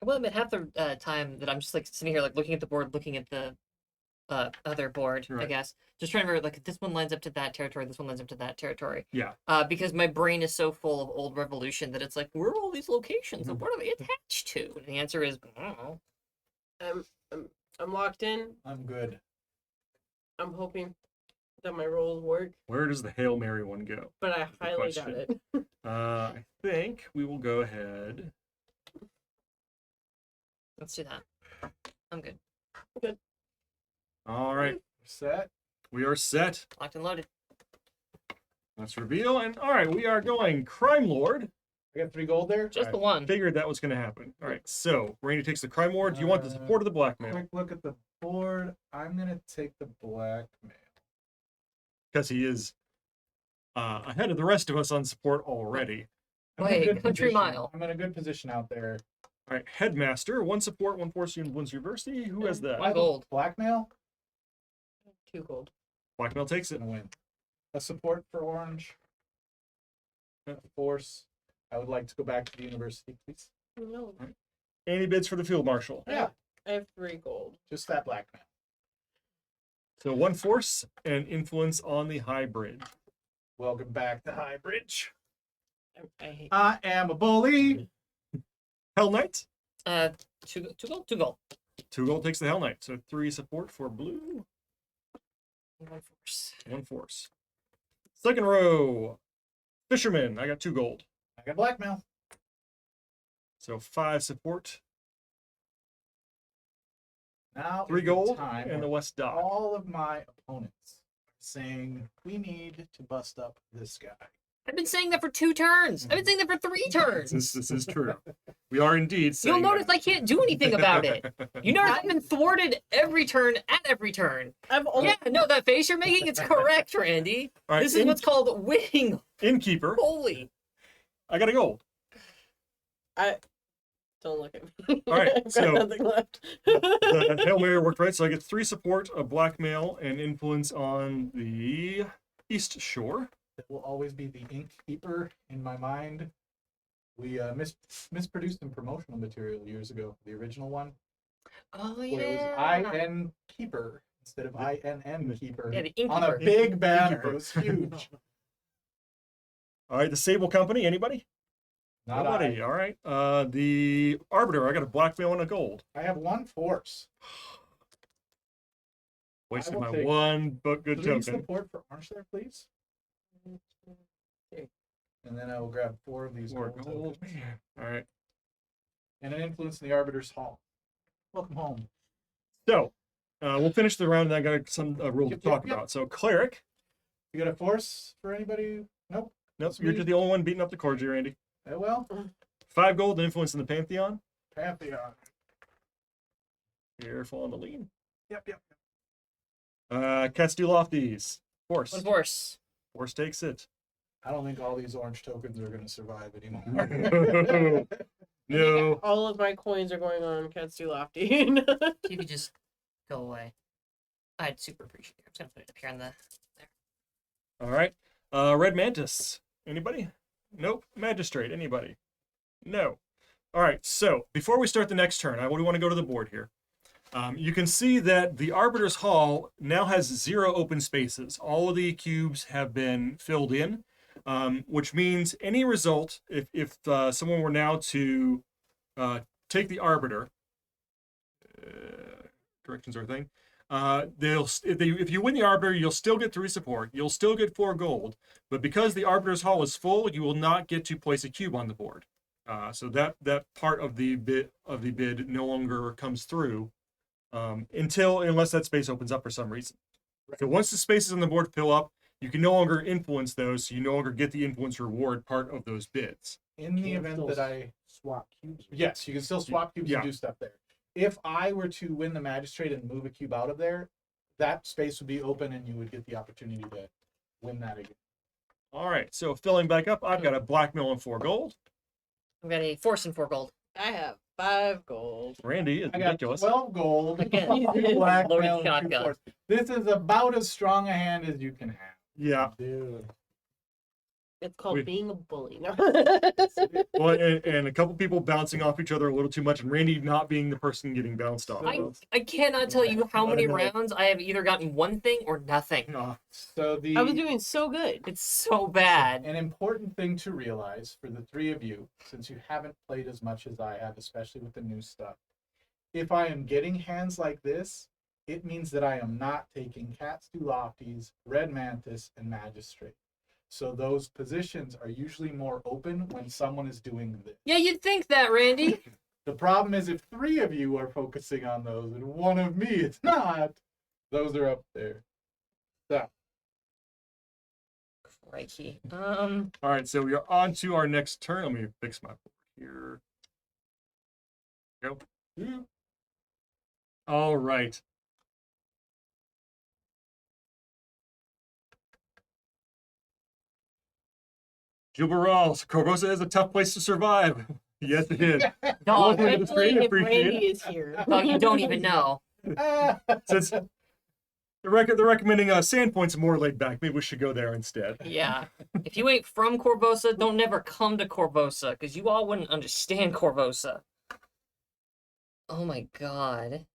I will admit, half the time that I'm just like sitting here, like looking at the board, looking at the other board, I Right. guess, just trying to remember, like, this one lines up to that territory, this one lines up to that territory. Yeah. Because my brain is so full of old Revolution that it's like, where are all these locations and what are they attached to? And the answer is, I don't know. I'm locked in. I'm good. I'm hoping that my rolls work, Where does the Hail Mary one go? but I Good highly doubt question. it. I think we will go ahead. Let's do that. I'm good. All right. Set. We are set. Locked and loaded. Let's reveal. And all right, we are going Crime Lord. I got 3 gold there. Just the one. Figured that was going to happen. All right, so Randy takes the Crime Lord. Do you want the support of the blackmail? Quick look at the board. I'm gonna take the blackmail. Because he is ahead of the rest of us on support already. I'm in a Wait, good country position. mile. I'm in a good position out there. All right, Headmaster, 1 support, 1 force, 1 university. Who has that? One gold. Blackmail. 2 gold. Blackmail takes it. Gonna win. A support for orange. A force. I would like to go back to the university, please. No, Any bids for the Field Marshal? Yeah, I have 3 gold. just that blackmail. So 1 force and influence on the hybrid. Welcome back to High Bridge. I hate. I am a bully. Hell Knight. 2 gold, 2 gold. 2 gold takes the Hell Knight. So 3 support for blue, 1 force. 1 force. Second row, Fisherman. I got 2 gold. I got blackmail. So 5 support, Now 3 is the gold, time and the where West Dock. all of my opponents are saying we need to bust up this guy. I've been saying that for 2 turns. I've been saying that for 3 turns. This is true. We are indeed You'll saying notice that. I can't do anything about it. You notice I've been thwarted every turn at every turn. I've only. Yeah, no, that face you're making, it's correct, Randy. All right, This is what's called winning. Innkeeper. Holy. I got a gold. Don't look at me. All right, I've got so- nothing left. The Hail Mary worked right, so I get 3 support, a blackmail, and influence on the East Shore. That will always be the innkeeper in my mind. We misproduced some promotional material years ago, the original one, Oh, where yeah. it was IN keeper instead of INN keeper Yeah, the on a innkeeper. big banner. Innkeeper. It was huge. All right, the Sable Company. Anybody? Not Nobody. All right. The Arbiter. I got a blackmail and a gold. I have 1 force. Wasted will my take one book good 3 token. support for orange there, please. And then I will grab 4 of these More gold gold. tokens. Man. All right. And an influence in the Arbiter's Hall. Welcome home. So we'll finish the round, and I got some rules Yep, to talk yep, yep. about. So cleric. You got a force for anybody? Nope. Nope, That's you're me. just the only one beating up the Corgi, Randy. Well, 5 gold, influence in the Pantheon. Pantheon. Careful on the lead. Yep. Cats do lofties. One Force. force. Force takes it. I don't think all these orange tokens are going to survive anymore. No. All of my coins are going on Cats Do Lofty. If you could just go away. I'd super appreciate it. I'm just gonna put it up here on the All right. Red Mantis. Anybody? Nope. Magistrate. Anybody? No. All right. So before we start the next turn, I want to go to the board here. You can see that the Arbiter's Hall now has 0 open spaces. All of the cubes have been filled in, which means any result, if someone were now to take the Arbiter, directions are a thing, if you win the Arbiter, you'll still get 3 support. You'll still get 4 gold, but because the Arbiter's Hall is full, you will not get to place a cube on the board. So that part of the bid no longer comes through. Unless that space opens up for some reason. Right. So once the spaces on the board fill up, you can no longer influence those, so you no longer get the influence reward part of those bids. In the event that I swap cubes. yes, you can still swap cubes and do stuff there. If I were to win the Magistrate and move a cube out of there, that space would be open and you would get the opportunity to win that again. All right, so filling back up, I've got a blackmail and 4 gold. I've got a force and 4 gold. I have 5 gold. Randy is I got ridiculous. 12 gold, Again, 2 black loaded mail, and 2 shotgun. force. This is about as strong a hand as you can have. Yeah. Dude. It's called We- being a bully. No. Well, and a couple people bouncing off each other a little too much, and Randy not being the person getting bounced off. I cannot tell you how many I know. rounds I have either gotten one thing or nothing. So I was doing so good. It's so bad. an important thing to realize for the 3 of you, since you haven't played as much as I have, especially with the new stuff, if I am getting hands like this, it means that I am not taking Cats Do Lofties, Red Mantis, and Magistrate. So those positions are usually more open when someone is doing this. Yeah, you'd think that, Randy. The problem is if 3 of you are focusing on those and 1 of me is not, those are up there. So, Crikey. All right, so we are on to our next turn. Let me fix my board here. Go. All right. Jubaral, Korvosa is a tough place to survive. Yes, it is. Dog, Welcome to the Especially stream, if appreciate Randy it. is here. dog, you don't even know. Since they're recommending Sandpoint's more laid back, maybe we should go there instead. Yeah. If you ain't from Korvosa, don't never come to Korvosa, because you all wouldn't understand Korvosa. Oh my god.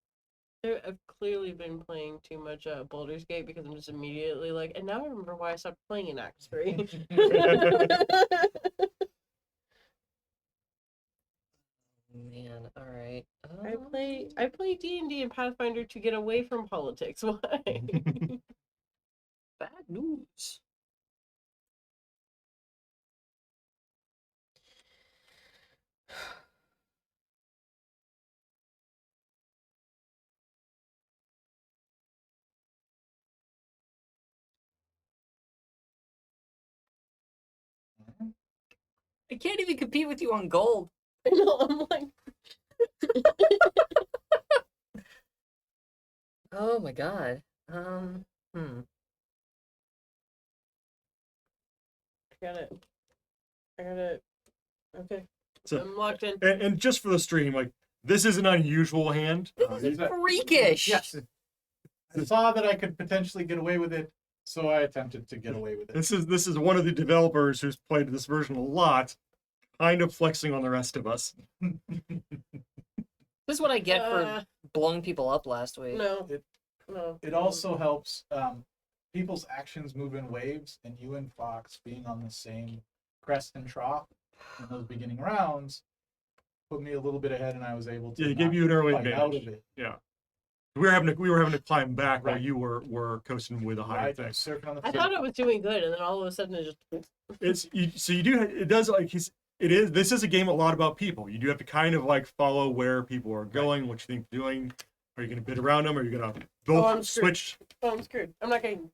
I've clearly been playing too much Baldur's Gate because I'm just immediately like, and now I remember why I stopped playing in Act 3. Man, alright. I play D&D and Pathfinder to get away from politics. Why? Bad news. I can't even compete with you on gold. No, I'm like, Oh my god. I got it. Okay. So- I'm locked in. And just for the stream, like, this is an unusual hand. This is freakish. Yes. I saw that I could potentially get away with it, so I attempted to get away with it. This is one of the developers who's played this version a lot, kind of flexing on the rest of us. This is what I get for blowing people up last week. No. It- No. It also helps people's actions move in waves, and you and Fox being on the same crest and trough in those beginning rounds put me a little bit ahead, and I was able to Yeah, it gave not you an early fight out of advantage. it. Yeah. We were having to climb back while Right. you were coasting with a high Right, thing. surfing on the I floor. thought it was doing good, and then all of a sudden it just. So you do it does like this is a game a lot about people. You do have to kind of like follow where people are going, what you think they're doing. Are you going to bid around them? Or are you going to both I'm screwed. switch? Oh, I'm screwed. I'm not getting.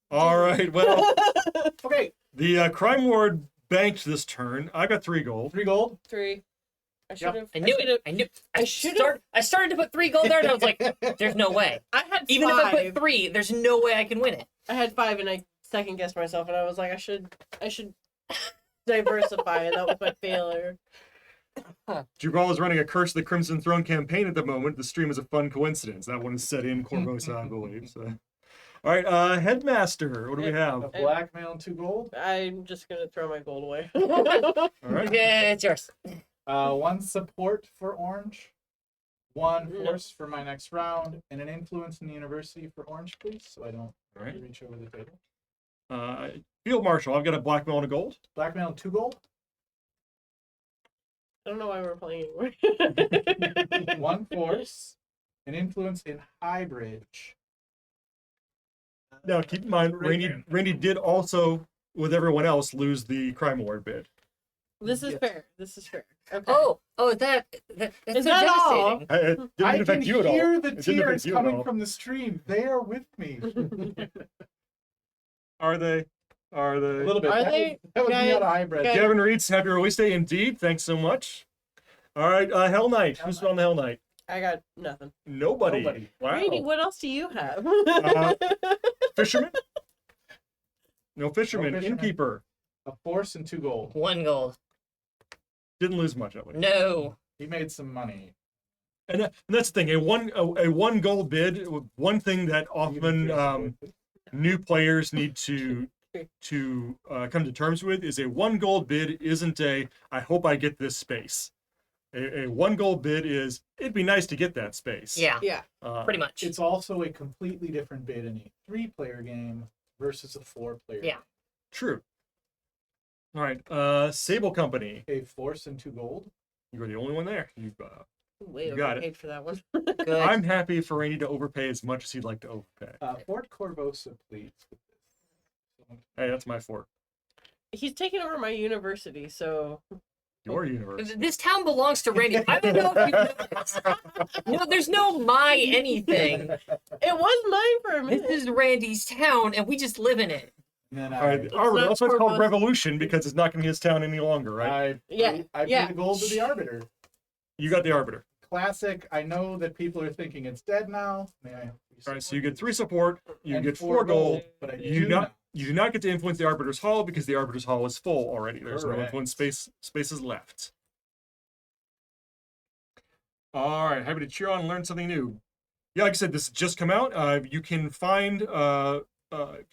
All right. Well, Okay, the crime lord banked this turn. I got 3 gold. 3 gold. 3. I should have. I knew it. I knew. I should've- I started to put 3 gold there, and I was like, "There's no way." I had Even 5. if I put 3, there's no way I can win it. I had 5, and I second guessed myself, and I was like, I should diversify, and that was my failure. Jubal is running a Curse of the Crimson Throne campaign at the moment. The stream is a fun coincidence. That one is set in Korvosa, I believe. So. All right, Headmaster, what do we A have? blackmail and 2 gold. I'm just gonna throw my gold away. All right. Yeah, it's yours. 1 support for orange. 1 No. force for my next round, and an influence in the university for orange, please, so I don't All right. reach over the table. Field Marshal, I've got a blackmail and a gold. Blackmail and 2 gold. I don't know why we're playing anymore. 1 force, an influence in high bridge. Now, keep in mind, Randy did also, with everyone else, lose the crime lord bid. This is Yes. fair. This is fair. Okay. Oh, that's Is so that all? devastating. It didn't I can affect you at all. hear the It didn't affect tears you at coming all. from the stream. They are with me. Are they? Are they? A little bit. Are that they? Was, that was me Guys, out of hybrid. guys. Gavin Reeds, happy release day indeed. Thanks so much. All right, Hell Knight. Who's on the Hell Knight? I got nothing. Nobody. Nobody. Wow. Randy, what else do you have? Fisherman? No fisherman. No fisherman. Innkeeper. A force and 2 gold. 1 gold. Didn't lose much of it. No. He made some money. And that's the thing. A one gold bid. One thing that often new players need to come to terms with is a 1 gold bid isn't a I hope I get this space. A 1 gold bid is it'd be nice to get that space. Yeah, Yeah. pretty much. It's also a completely different bid in a 3-player game versus a 4-player. Yeah. True. All right, Sable Company. A force and 2 gold. You're the only one there. Way You got it. overpaid for that one. Good. I'm happy for Randy to overpay as much as he'd like to overpay. Fort Korvosa, please. Hey, that's my fort. He's taking over my university, so Your universe. This town belongs to Randy. I don't know if you know this. No, there's no my anything. it was mine for a This minute. is Randy's town, and we just live in it. And then All right, not that's why it's called Korvosa. Revolution because it's not going to be his town any longer, right? Yeah, I yeah. paid the gold to the Arbiter. You got the Arbiter. Classic. I know that people are thinking it's dead now. May I? All right, so you get 3 support, you and get 4 4 gold. but I You do not you do not get to influence the Arbiter's Hall because the Arbiter's Hall is full already. There's no Correct. influence spaces left. All right, happy to cheer on and learn something new. Yeah, like I said, this has just come out. You can find obviously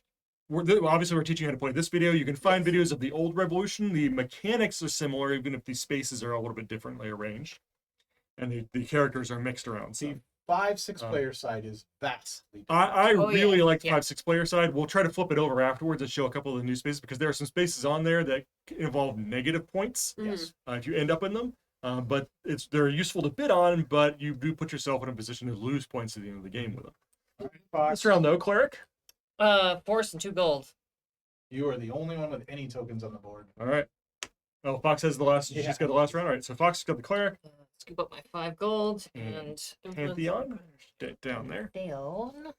we're teaching how to play this video. You can find videos of the old Revolution. The mechanics are similar, even if the spaces are a little bit differently arranged, and the characters are mixed around. So. The 5-6 player side is vastly different. I Oh, yeah. really like the Yeah. 5-6 player side. We'll try to flip it over afterwards and show a couple of the new spaces because there are some spaces on there that involve negative points Yes. if you end up in them. But they're useful to bid on, but you do put yourself in a position to lose points at the end of the game with them. Fox, This round, though, Cleric. Force and 2 gold. you are the only one with any tokens on the board. All right. Oh, Fox has the last. Yeah. She's got the last round. All right. So Fox has got the Cleric. Scoop up my 5 gold Mm. and Pantheon down there. down.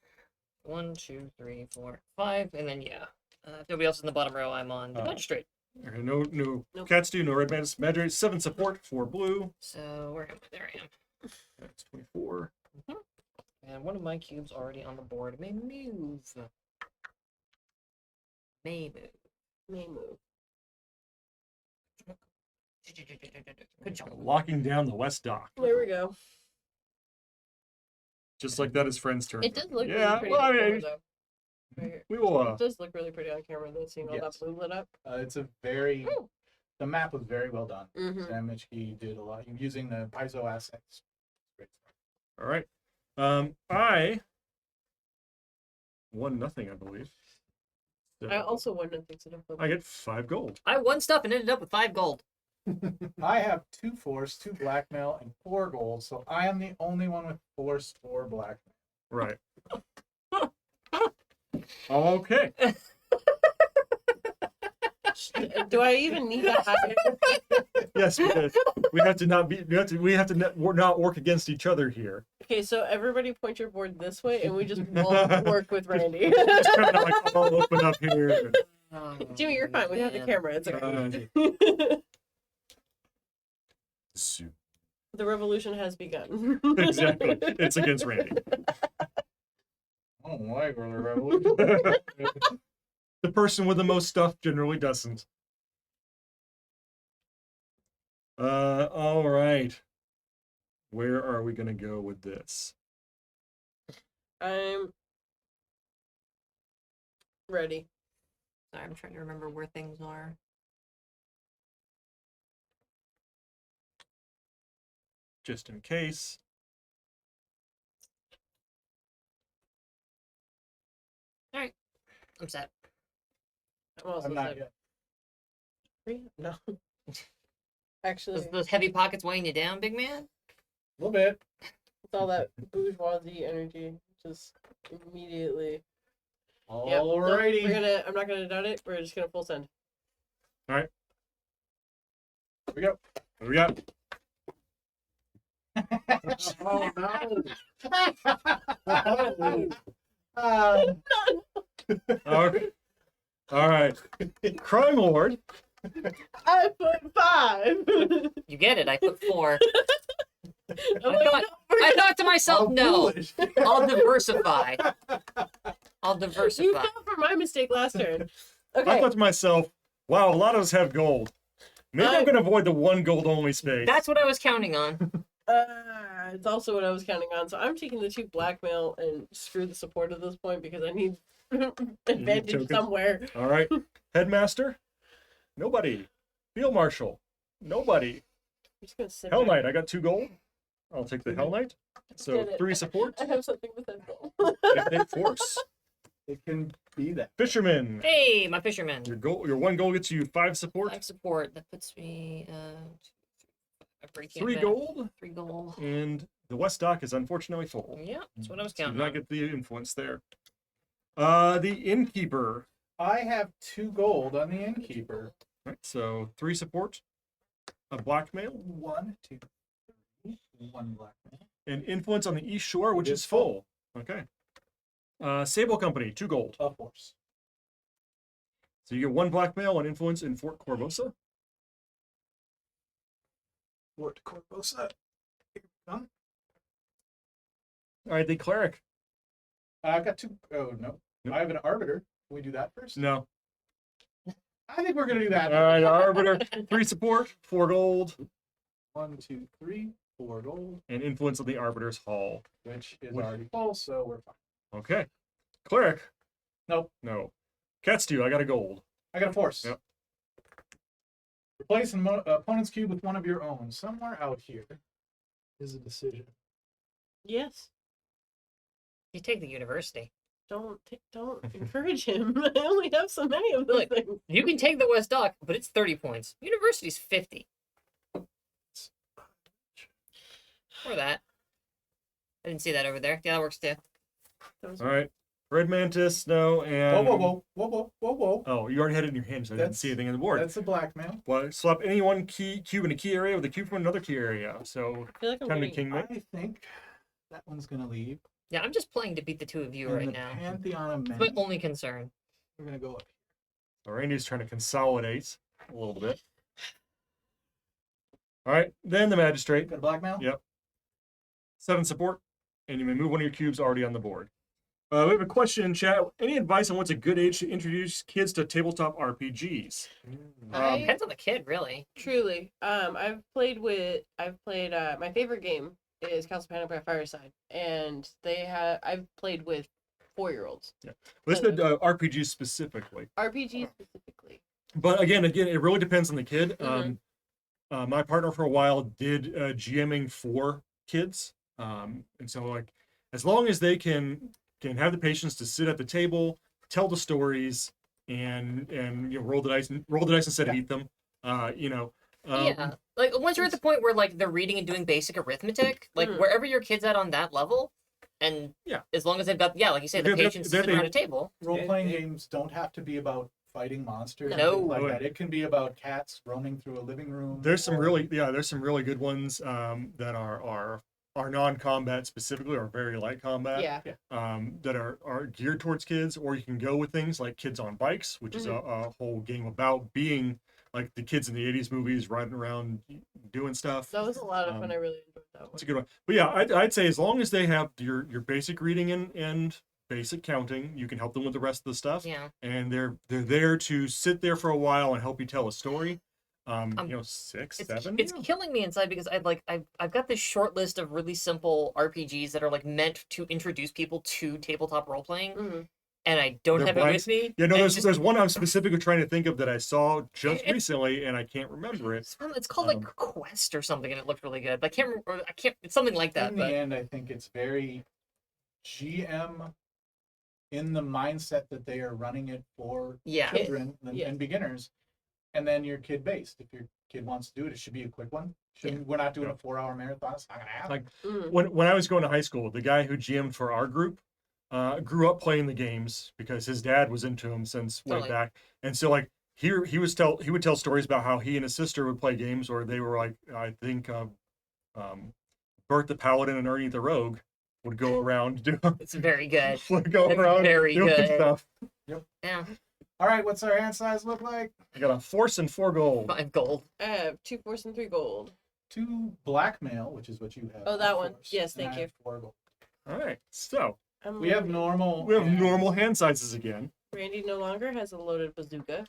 1, 2, 3, 4, 5, and then yeah. If nobody else is in the bottom row, I'm on the magistrate. Okay, no Nope. Cats do, no Red Bandits. Magistrate 7 support, 4 blue. So where am I? There I am. That's 24. And one of my cubes already on the board. May move. May move. May move. Good job. Locking down the West Dock. There we go. Just like that is friend's turn. It does look Yeah, really pretty well, I on camera, mean, though. Right here. we will. It does look really pretty on camera, though, seeing all Yes. that blue lit up. It's a very. Ooh. The map was very well done. Mm-hmm. Sam Mitchke did a lot using the Paizo assets. Great stuff. All right. I won nothing, I believe. So I also wouldn't think so. I get 5 gold. I won stuff and ended up with 5 gold. I have 2 force, 2 blackmail, and 4 gold, so I am the only one with force or blackmail. Right. Okay. Do I even need to hide? Yes, because we have to not be. We have to not work against each other here. Okay, so everybody point your board this way, and we just won't work with Randy. Just kind of like all open up here. Oh, Jimmy, you're fine. We have the man. camera. It's okay. The revolution has begun. Exactly. It's against Randy. I don't like early revolution. The person with the most stuff generally doesn't. All right. Where are we gonna go with this? I'm ready. Sorry, I'm trying to remember where things are. Just in case. All right, I'm set. I'm also I'm not set. yet. No. Actually, Those heavy pockets weighing you down, big man? A little bit. it's all that bourgeoisie energy. Just immediately. Yeah, nope, Alrighty. I'm not gonna doubt it. We're just gonna full send. Here we go. What do we got? Oh no! Okay. All right. Crime Lord. I put 5. You get it, I put 4. I'm like, no, I thought to myself, How no, foolish. I'll diversify. I'll you diversify. fell for my mistake last turn. I Okay. thought to myself, wow, a lot of us have gold. Maybe I'm gonna avoid the one gold only space. That's what I was counting on. It's also what I was counting on. So I'm taking the 2 blackmail and screw the support at this point because I need advantage tokens? somewhere. All right. Headmaster? Nobody. Field Marshal? Nobody. I'm just gonna sit Hell back. Knight, I got 2 gold. I'll take the Hell Knight. So Did it. 3 support. I have something with that goal. And 8 force. It can be that. Fisherman. Hey, my fisherman. Your 1 gold gets you 5 support. 5 support. That puts me 3 gold. 3 gold. And the West Dock is unfortunately full. Yeah, that's what I was So you counting do not on. get the influence there. The Innkeeper. I have 2 gold on the innkeeper. Right, so 3 support. A blackmail. 1, 2, 3. 1 blackmail. And influence on the East Shore, which It is is full. Okay. Sable Company, 2 gold. A force. So you get 1 blackmail, 1 influence in Fort Korvosa. Fort Korvosa. Done. All right, the Cleric. I've got 2. Oh, no. Nope. I have an arbiter. Can we do that first? No. I think we're going to do that. All right, Arbiter, 3 support, 4 gold, 1, 2, 3. 4 gold, and influence on the Arbiter's Hall. which is Which- already full, so we're fine. Okay. Cleric. Nope. No. Cat Stew, I got a gold. I got a force. Yep. Replace an opponent's cube with one of your own. Somewhere out here is a decision. Yes. You take the university. Don't encourage him. I only have so many of those Look. things. You can take the West Dock, but it's 30 points. University's 50. Or that. I didn't see that over there. Yeah, that works too. Those All right. Red Mantis, no, Whoa, and... whoa, whoa, whoa, whoa, whoa, whoa. Oh, you already had it in your hand, so I didn't That's- see anything on the board. That's a blackmail. Well, swap any one cube in a key area with a cube from another key area. So, I feel like I'm time to getting- King I Knight. think that one's going to leave. Yeah, I'm just playing to beat the 2 of you In right the now. Pantheon of Men. But only concern. We're going to go up. So Randy's trying to consolidate a little bit. All right, then the Magistrate. Got a blackmail? Yep. 7 support, and you may move one of your cubes already on the board. We have a question in chat. Any advice on what's a good age to introduce kids to tabletop RPGs? Depends on the kid, really. Truly. I've played my favorite game is Castle Panic by Fireside. And I've played with 4-year-olds. This is RPGs specifically. RPG specifically. But again, it really depends on the kid. Mhm. My partner for a while did GMing for kids, and so like as long as they can have the patience to sit at the table, tell the stories, and roll the dice instead of eat them. Yeah. Like, once you're at the point where, like, they're reading and doing basic arithmetic, like, Mhm. wherever your kid's at on that level, And Yeah. as long as they've got, like you say, the They're- patience to they're- sit around a table. Role-playing Yeah. games don't have to be about fighting monsters and No. things like that. It can be about cats roaming through a living room. There's some or- really good ones that are non-combat specifically or very light combat. Yeah. That are geared towards kids, or you can go with things like Kids on Bikes, which is a whole game about being like the kids in the 80s movies riding around doing stuff. That was a lot of fun. I really enjoyed that one. That's a good one. But yeah, I'd say as long as they have your basic reading and basic counting, you can help them with the rest of the stuff. Yeah. And they're there to sit there for a while and help you tell a story. 6, It's 7. it's killing me inside because I've got this short list of really simple RPGs that are like meant to introduce people to tabletop role playing, and I don't They're have blanks. it with me. Yeah, no, and there's one I'm specifically trying to think of that I saw just It- recently, and I can't remember it. It's called like Quest or something, and it looked really good. But I can't remember. I can't. It's something like that. In But the end, I think it's very GM in the mindset that they are running it for yeah, children Yeah. and beginners, and then your kid based. If your kid wants to do it, it should be a quick one. We're not doing a 4-hour marathon. It's not gonna happen. Like when I was going to high school, the guy who GM'd for our group grew up playing the games because his dad was into them since way Totally. back, and so like he would tell stories about how he and his sister would play games, or they were like I think Bert the Paladin and Ernie the Rogue would go around it's very good. would go It's around very doing good. stuff. Yeah, All right, what's our hand size look like? I got a force and 4 gold. 5 gold. I have 2 force and 3 gold. 2 blackmail, which is what you have. Oh, that one. force, Yes, and thank I you. have 4 gold. All right, so We have normal. we have and- normal hand sizes again. Randy no longer has a loaded bazooka.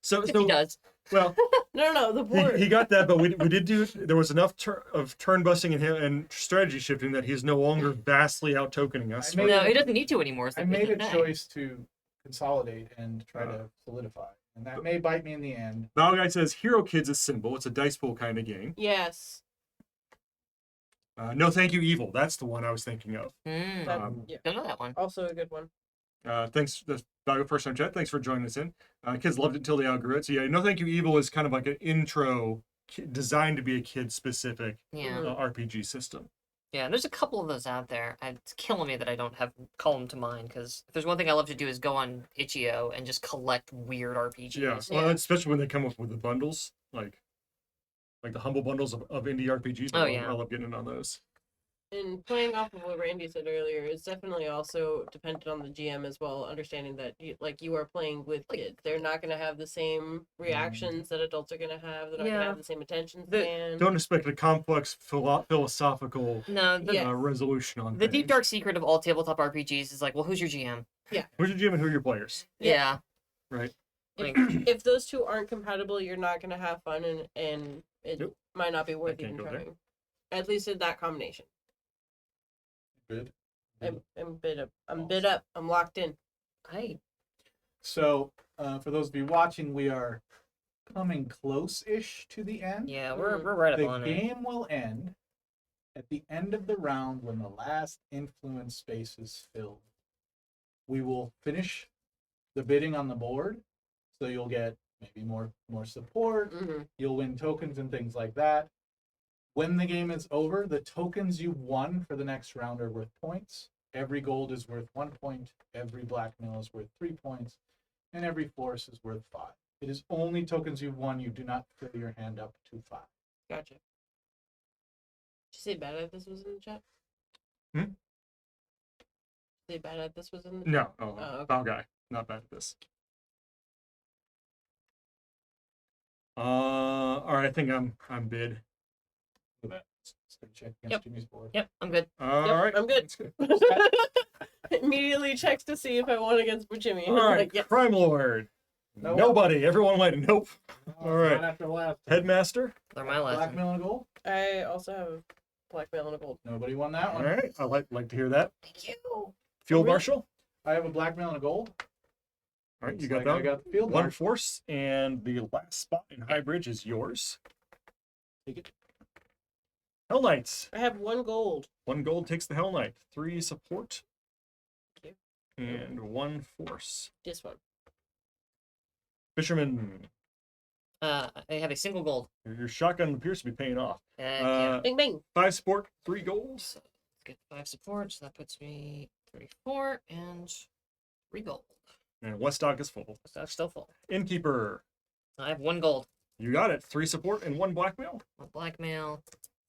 So If he does. well. No, the board. He got that, but we did do. There was enough of turn busting and strategy shifting that he's no longer vastly out tokening us. I made No, it- he doesn't need to anymore. So I it's made a okay. choice to consolidate and try to solidify, and that may bite me in the end. Bow Guy says Hero Kids is simple. It's a dice pool kind of game. Yes. No, thank you, Evil. That's the one I was thinking of. That, yeah. Don't know that one. Also a good one. Thanks, Bow Guy first time chat. Thanks for joining us in. Kids loved it until they outgrew it. So yeah, no, thank you, Evil is kind of like an intro designed to be a kid specific Yeah. RPG system. Yeah, there's a couple of those out there. It's killing me that I don't call them to mind, because if there's one thing I love to do is go on Itch.io and just collect weird RPGs. Yeah, well, especially when they come up with the bundles, like the humble bundles of indie RPGs. Oh, I love getting in on those. And playing off of what Randy said earlier, it's definitely also dependent on the GM as well, understanding that you are playing with kids. They're not going to have the same reactions that adults are going to have. They're not going to have the same attention span. Don't expect a complex philosophical No, resolution on the deep things. dark secret of all tabletop RPGs is like, well, who's your GM? Who's your GM and who are your players? Yeah. Right. Like, If those two aren't compatible, you're not going to have fun, and it Nope. might not be worth can't even go there. trying. At least in that combination. Good. I'm bid up. I'm locked in. hey, So, for those of you watching, we are coming close-ish to the end. yeah, we're right up The on it. game will end at the end of the round when the last influence space is filled. We will finish the bidding on the board, so you'll get maybe more support. Mm-hmm. You'll win tokens and things like that. When the game is over, the tokens you won for the next round are worth points. Every gold is worth 1 point. Every blackmail is worth 3 points. And every force is worth 5. It is only tokens you've won. You do not fill your hand up to 5. Gotcha. Did you say bad at this was in the chat? Hmm? Say bad at this was in the No, okay. Bow Guy, not bad at this. All right, I think I'm bid. Look at that. Let's go check against Yep. Jimmie's board. Yep, I'm good. All Yep, right, I'm good. that's Immediately checks to see if I won against Jimmie. All right, Like, yeah. Crime Lord. No. Nobody. Everyone went nope. Oh, All right. not after the last. Headmaster. They're my last. Blackmail and gold. I also have a blackmail and a gold. Nobody won that All one. right, I like to hear that. Thank you. Field Really? Marshal. I have a blackmail and a gold. All right, you Looks got like I that. got the field One marshal. force, and the last spot in High Bridge is yours. Take it. Hell Knights. I have 1 gold. 1 gold takes the Hell Knight. 3 support. Thank And 1 force. This one. Fisherman. I have a single gold. Your shotgun appears to be paying off. Yeah. Bing bing. 5 support, 3 golds. get 5 support, so that puts me 34 and 3 gold. And what stock is full? Stock's still full. Innkeeper. I have 1 gold. You got it. 3 support and 1 blackmail. 1 blackmail,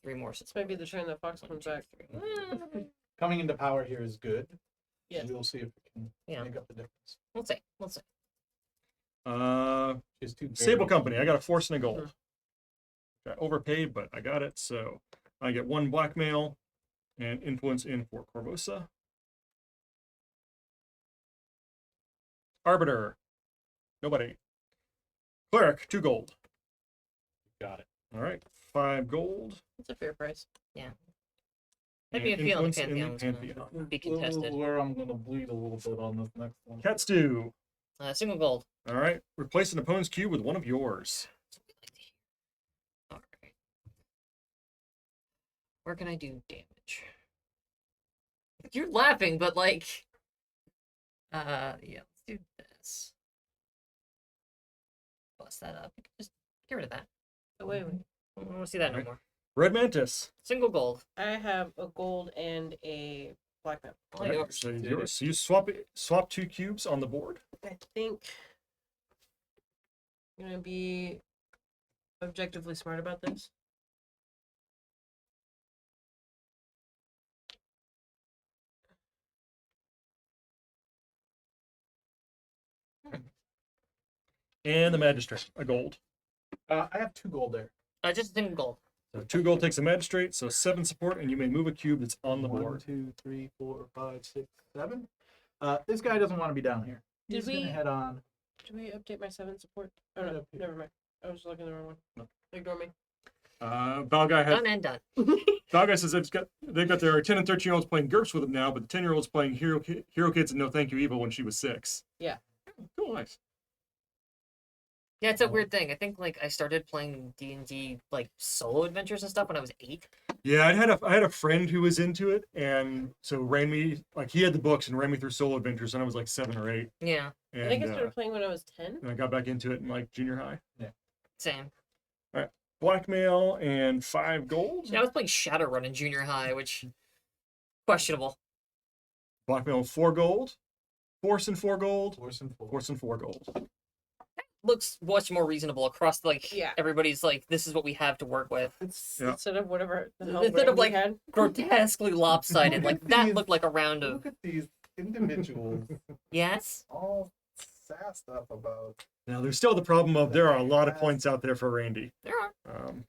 3 more This support. might be the turn that Fox 1, comes 2, back. 3. Coming into power here is good. Yes. We'll see if it can Yeah. make up the difference. We'll see. We'll see. She's two Sable very- Company. I got a force and a gold. Got overpaid, but I got it. So I get 1 blackmail and influence in for Korvosa. Arbiter. Nobody. Cleric. 2 gold. Got it. All right. 5 gold. It's a fair price. I'd be a and feel in the influence in Pantheon was gonna Pantheon. be contested. Where I'm gonna bleed a little bit on this next one. Cat stew. Single gold. All right. Replace an opponent's cube with one of yours. Alright. Where can I do damage? You're laughing, but like... yeah, let's do this. Bust that up. Just get rid of that. Oh, wait. I don't want to see that no Alright. more. Red Mantis. Single gold. I have a gold and a black map. All All right, yours. so yours. So you swap 2 cubes on the board. I think I'm gonna be objectively smart about this. And the Magistrate. A gold. I have 2 gold there. Just single gold. So 2 gold takes a Magistrate. So 7 support, and you may move a cube that's on the 1, board. 2, 3, 4, 5, 6, 7. This guy doesn't want to be down here. Did He's gonna we- head on. Did we update my 7 support? Oh Right no, up here. never mind. I was looking at the wrong one. No. Ignore me. Valguy has Done and done. Valguy says they've got their 10 and 13-year-olds playing GURPS with them now, but the 10-year-olds playing Hero Kids and No Thank You Evil when she was 6. Yeah. Cool, nice. Yeah, it's a weird thing. I think like I started playing D&D like solo adventures and stuff when I was 8. Yeah, I had a friend who was into it, and so ran me like he had the books and ran me through solo adventures, and I was like 7 or 8. Yeah, And, I think I started playing when I was 10. and I got back into it in like junior high. same. Blackmail and 5 gold. Yeah, I was playing Shadowrun in junior high, which questionable. Blackmail and 4 gold. Force and 4 gold. Force and 4. Force and 4 gold. Looks much more reasonable across like Yeah. everybody's like this is what we have to work with. Yeah. Instead of whatever the hell Instead of, Randy like, had. Grotesquely lopsided. Like that looked like a round of Look at these individuals yes. all sassed up about. Now there's still the problem of there are a lot of points out there for Randy. There are. Um,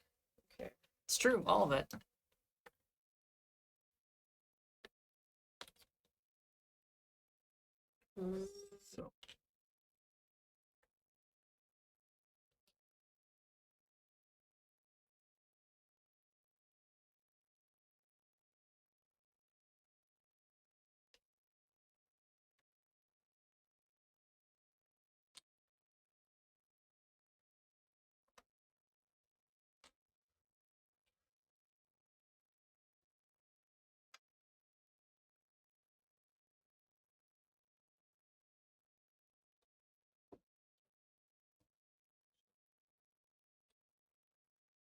It's true, all of it. Mm, so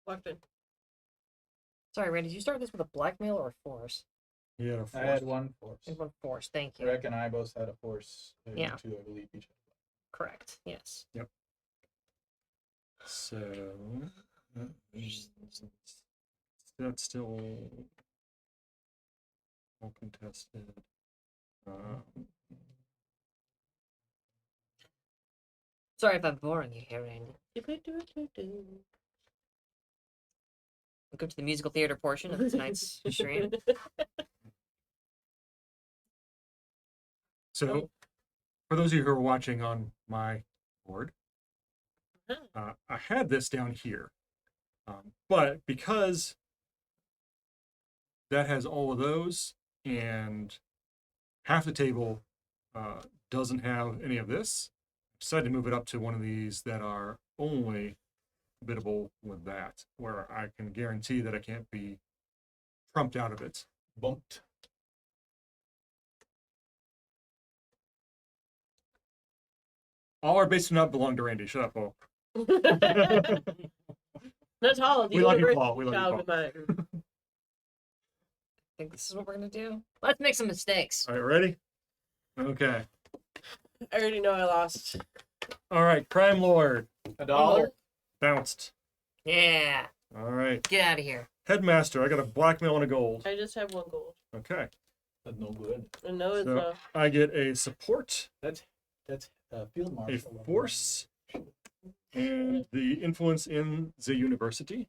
locked in. Sorry, Randy, did you start this with a blackmail or a force? yeah, I had 1 force. I had one force, thank you. Revka and I both had a force. Yeah. 2, I believe, each. Correct. Yes. so that's still all contested. Sorry if I'm boring you here, Randy. Welcome to the musical theater portion of tonight's stream. So, for those of you who are watching on my board, I had this down here, but because that has all of those and half the table doesn't have any of this, I decided to move it up to one of these that are only biddable with that, where I can guarantee that I can't be trumped out of it. Bumped. All our bases do not belong to Randy. Shut up, Paul. Not all. We love you, Paul. We love you, Child of mine. think this is what we're gonna do. Let's make some mistakes. All right, ready? Okay. I already know I lost. All right, Crime Lord. $1. Bounced. Yeah. All right. Get out of here. Headmaster, I got a blackmail and a gold. I just have 1 gold. Okay. That's no good. I know it's So not. I get a support, That's field a marshal. force, and the influence in the university.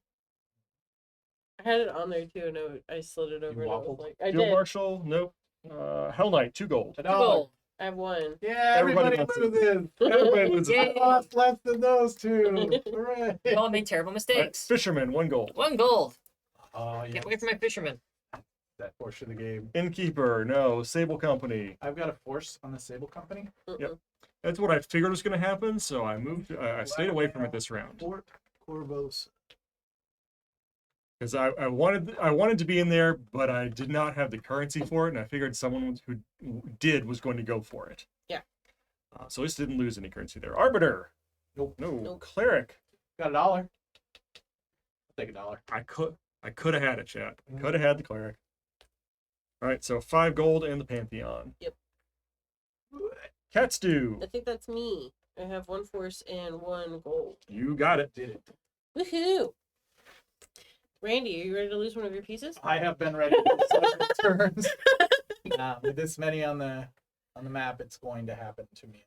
I had it on there too, and I slid it over. And I was waffled? like, I Field did. Marshal, nope. Hell Knight, 2 gold. $1. Gold. I have 1. Yeah, Everybody everybody wants loses. Everybody loses. Yay. I lost less than those two. Hooray. We all made terrible All right, mistakes. Fisherman, 1 gold. 1 gold. Oh, yeah. Get away from my fisherman. That portion of the game. Innkeeper, no. Sable Company. I've got a force on the Sable Company. Yep. That's what I figured was going to happen, so I moved. I stayed away from it this round Fort Korvosa. because I wanted to be in there, but I did not have the currency for it, and I figured someone who did was going to go for it. Yeah. So at least didn't lose any currency there. Arbiter. Nope. No. Nope. Cleric. Got $1. I'll take $1. I could have had it, chat. Could have had the cleric. All right, so 5 gold and the Pantheon. Yep. Cat stew. I think that's me. I have 1 force and 1 gold. You got it. Did it. Woohoo! Randy, are you ready to lose one of your pieces? I have been ready for several turns. With this many on the map, it's going to happen to me.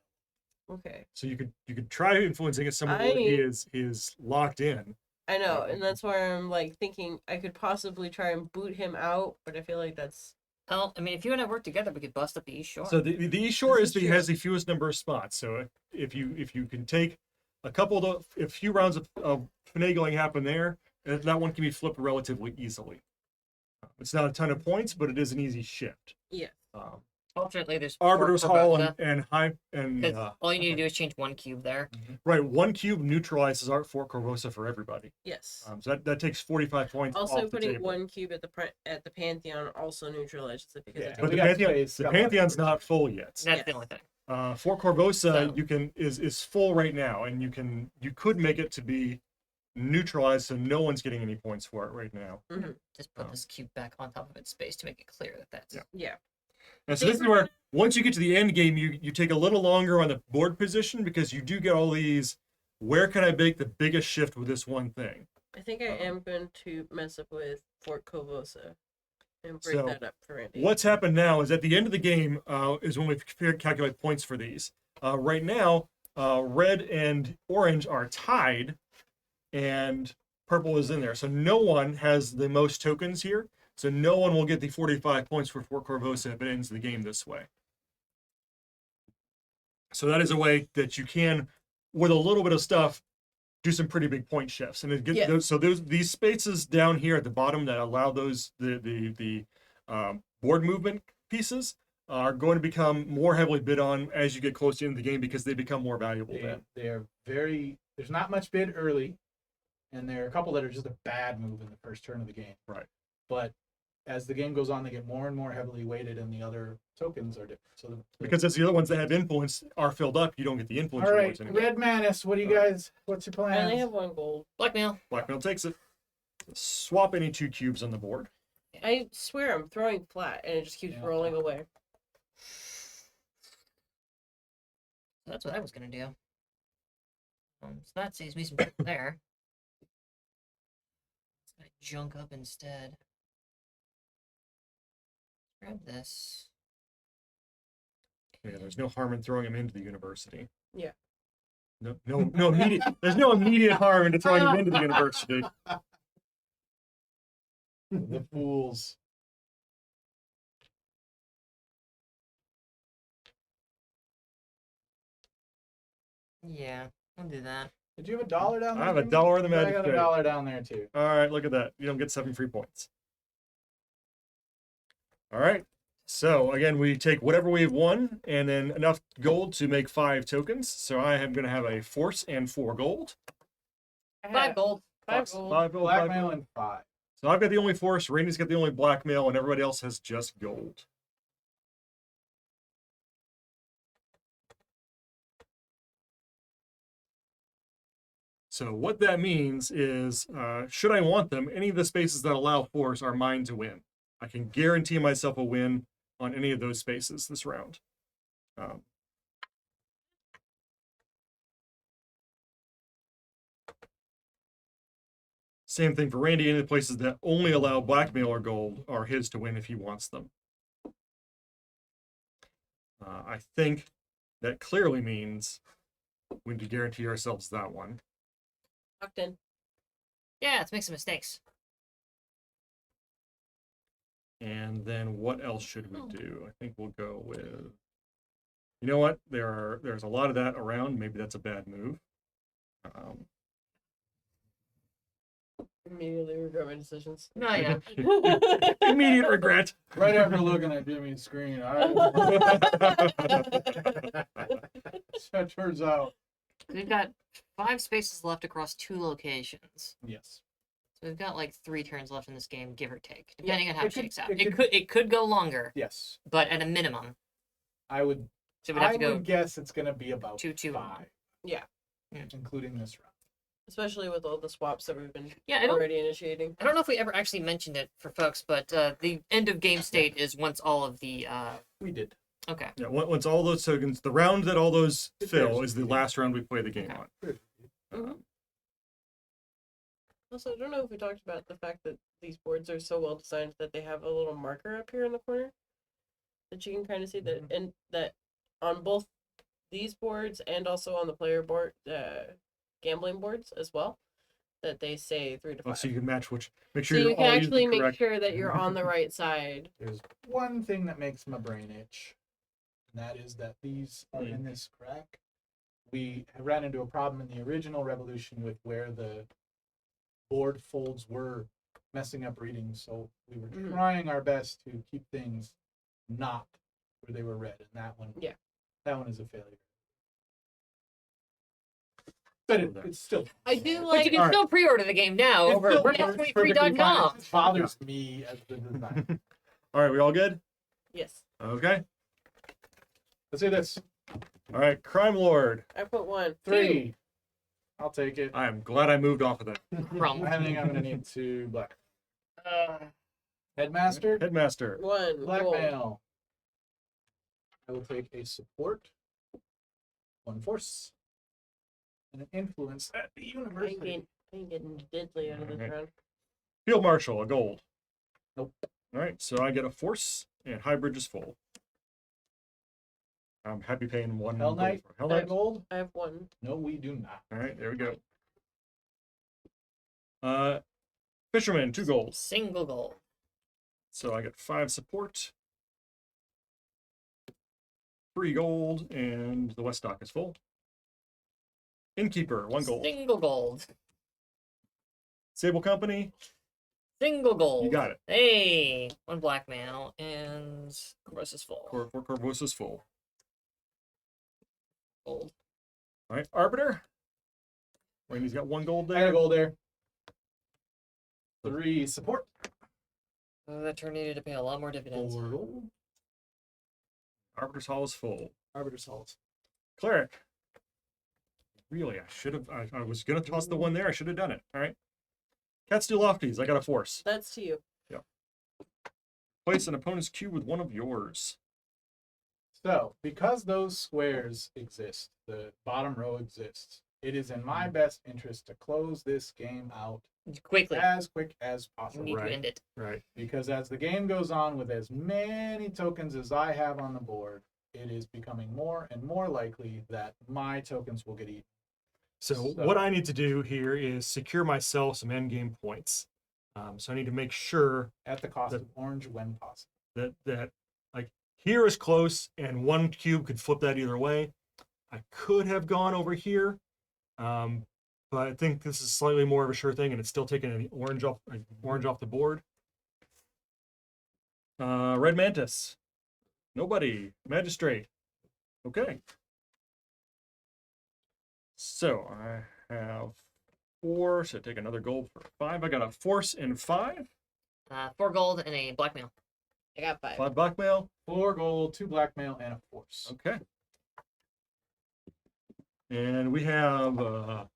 Okay. So you could try influencing if someone is locked in. I know, and that's why I'm like thinking I could possibly try and boot him out, but I feel like that's Well, I mean, if you and I work together, we could bust up the East Shore. So the East Shore This is has the fewest number of spots. So if you can take a few rounds of finagling happen there, that one can be flipped relatively easily. It's not a ton of points, but it is an easy shift. yeah. Fortunately, there's Arbiter's Fort Hall Korvosa, and high and 'cause all you need to do is change 1 cube there. right, 1 cube neutralizes Fort Korvosa for everybody. Yes. So that takes 45 points. Also, off the putting table. 1 cube at the Pantheon also neutralizes it because Yeah. it But We the got Pantheon, space, the got lots of Pantheon's room. not full yet. That's Yes. the only thing. Fort Korvosa So- is full right now, and you could make it to be neutralized, so no one's getting any points for it right now. Just put Oh. this cube back on top of its space to make it clear that that's. Yeah. Yeah. And so this is where once you get to the end game, you take a little longer on the board position because you do get all these. Where can I make the biggest shift with this one thing? I think I am going to mess up with Fort Korvosa and break So, that up for Randy. What's happened now is at the end of the game is when we calculate points for these. Right now, red and orange are tied, and purple is in there. So no one has the most tokens here. So no one will get the 45 points for Fort Korvosa if it ends the game this way. So that is a way that you can, with a little bit of stuff, do some pretty big point shifts. And it gets Yeah. so these spaces down here at the bottom that allow those the board movement pieces are going to become more heavily bid on as you get close to the end of the game because they become more valuable then. They're very. There's not much bid early, and there are a couple that are just a bad move in the first turn of the game. Right. But as the game goes on, they get more and more heavily weighted, and the other tokens are different. So Because as the other ones that have influence are filled up, you don't get the influence all right, rewards anymore. Red Manus, what do you guys? What's your I only plan? have 1 gold. Blackmail. Blackmail takes it. Swap any 2 cubes on the board. I swear I'm throwing flat and it just keeps Yeah. rolling away. That's what I was gonna do. So that saves me some trouble there. It's gonna junk up instead. Grab this. Yeah, there's no harm in throwing him into the university. Yeah. No immediate. There's no immediate harm into throwing him into the university. The fools. Yeah, I'll do that. Did you have $1 down there? I have a Jimmy? dollar in the I magic got tray. $1 down there too. All right, look at that. You don't get 7 free points. All right. So again, we take whatever we have won and then enough gold to make 5 tokens. So I am going to have a force and 4 gold. I 5 have gold. 5 gold. 5 gold. 5 Blackmail gold. and 5. So I've got the only force. Randy's got the only blackmail, and everybody else has just gold. So what that means is, should I want them, any of the spaces that allow force are mine to win. I can guarantee myself a win on any of those spaces this round. Same thing for Randy. Any of the places that only allow blackmail or gold are his to win if he wants them. I think that clearly means we need to guarantee ourselves that one. Locked in. Yeah, let's make some mistakes. And then what else should we do? I think we'll go with, you know what? There's a lot of that around. Maybe that's a bad move. Immediately regret my decisions. No, yeah. Immediate regret. Right after looking at Jimmie's screen, that turns out. We've got 5 spaces left across 2 locations. Yes. So we've got like 3 turns left in this game, give or take, depending on how it shakes out. it It could go longer, Yes. but at a minimum. I would. So we'd have I to go would guess it's going to be about 2-2. 5. Yeah. Including this round. Especially with all the swaps that we've been Yeah, I don't- already initiating. I don't know if we ever actually mentioned it for folks, but the end of game state is once all of the. We did. Okay. Yeah, once all those tokens, the round that all those fill There's- is the last round we play the game Okay. on. Also, I don't know if we talked about the fact that these boards are so well designed that they have a little marker up here in the corner that you can kind of see that, and that on both these boards and also on the player board, gambling boards as well, that they say 3 to 5. So you can match which. Make So sure you you're can all using actually the make correct. sure that you're on the right side. There's one thing that makes my brain itch, and that is that these are in this crack. We ran into a problem in the original Revolution with where the board folds were messing up readings, so we were trying our best to keep things not where they were read, and that one, that one is a failure. But it's still. I do But like. you can still pre-order the game now It over still works perfectly fine. running23.com. It bothers me as the designer. All right, we all good? Yes, Okay. Let's say this. All right, Crime Lord. I put 1. 3. I'll take it. I am glad I moved off of that. From. I think I'm gonna need 2 black. Headmaster. Headmaster. 1. Gold. Blackmail. I will take a support, 1 force, and an influence at the I university. ain't getting deadly out of this Alright. round. Field Marshal, a gold. Nope. All right, so I get a force, and High Bridge is full. I'm happy paying 1 Hell gold Knight. for Hell That Knight. gold? I have 1. No, we do not. All right, there we go. Fisherman, 2 golds. Single goal. So I get 5 support, 3 gold, and the West Dock is full. Innkeeper, 1 gold. Single gold. Sable Company, Single gold. you got it. Hey, 1 blackmail and Korvosa's full. Korvosa's full. Gold. All right, Arbiter. Randy's got 1 gold I got a there. gold there. 3 support. That turn needed to pay a lot more dividends. 4 gold. Arbiter's Hall is full. Arbiter's Halls. Cleric. Really, I should have. I was gonna toss the 1 there. I should have done it. All right. Cats do lofties. I got a force. That's to you. Place an opponent's cube with 1 of yours. So, because those squares exist, the bottom row exists, it is in my best interest to close this game out Quickly. as quick as You possible. need Right. to end it. Right. Because as the game goes on, with as many tokens as I have on the board, it is becoming more and more likely that my tokens will get eaten. So So- what I need to do here is secure myself some endgame points. So I need to make sure At the cost That- of orange when possible. that like here is close, and 1 cube could flip that either way. I could have gone over here, but I think this is slightly more of a sure thing, and it's still taking an orange off the board. Red Mantis, nobody. Magistrate, okay. So I have 4, so take another gold for 5. I got a force and 5. 4 gold and a blackmail. I got 5. 5 blackmail. 4 gold, 2 blackmail, and a force. Okay. And we have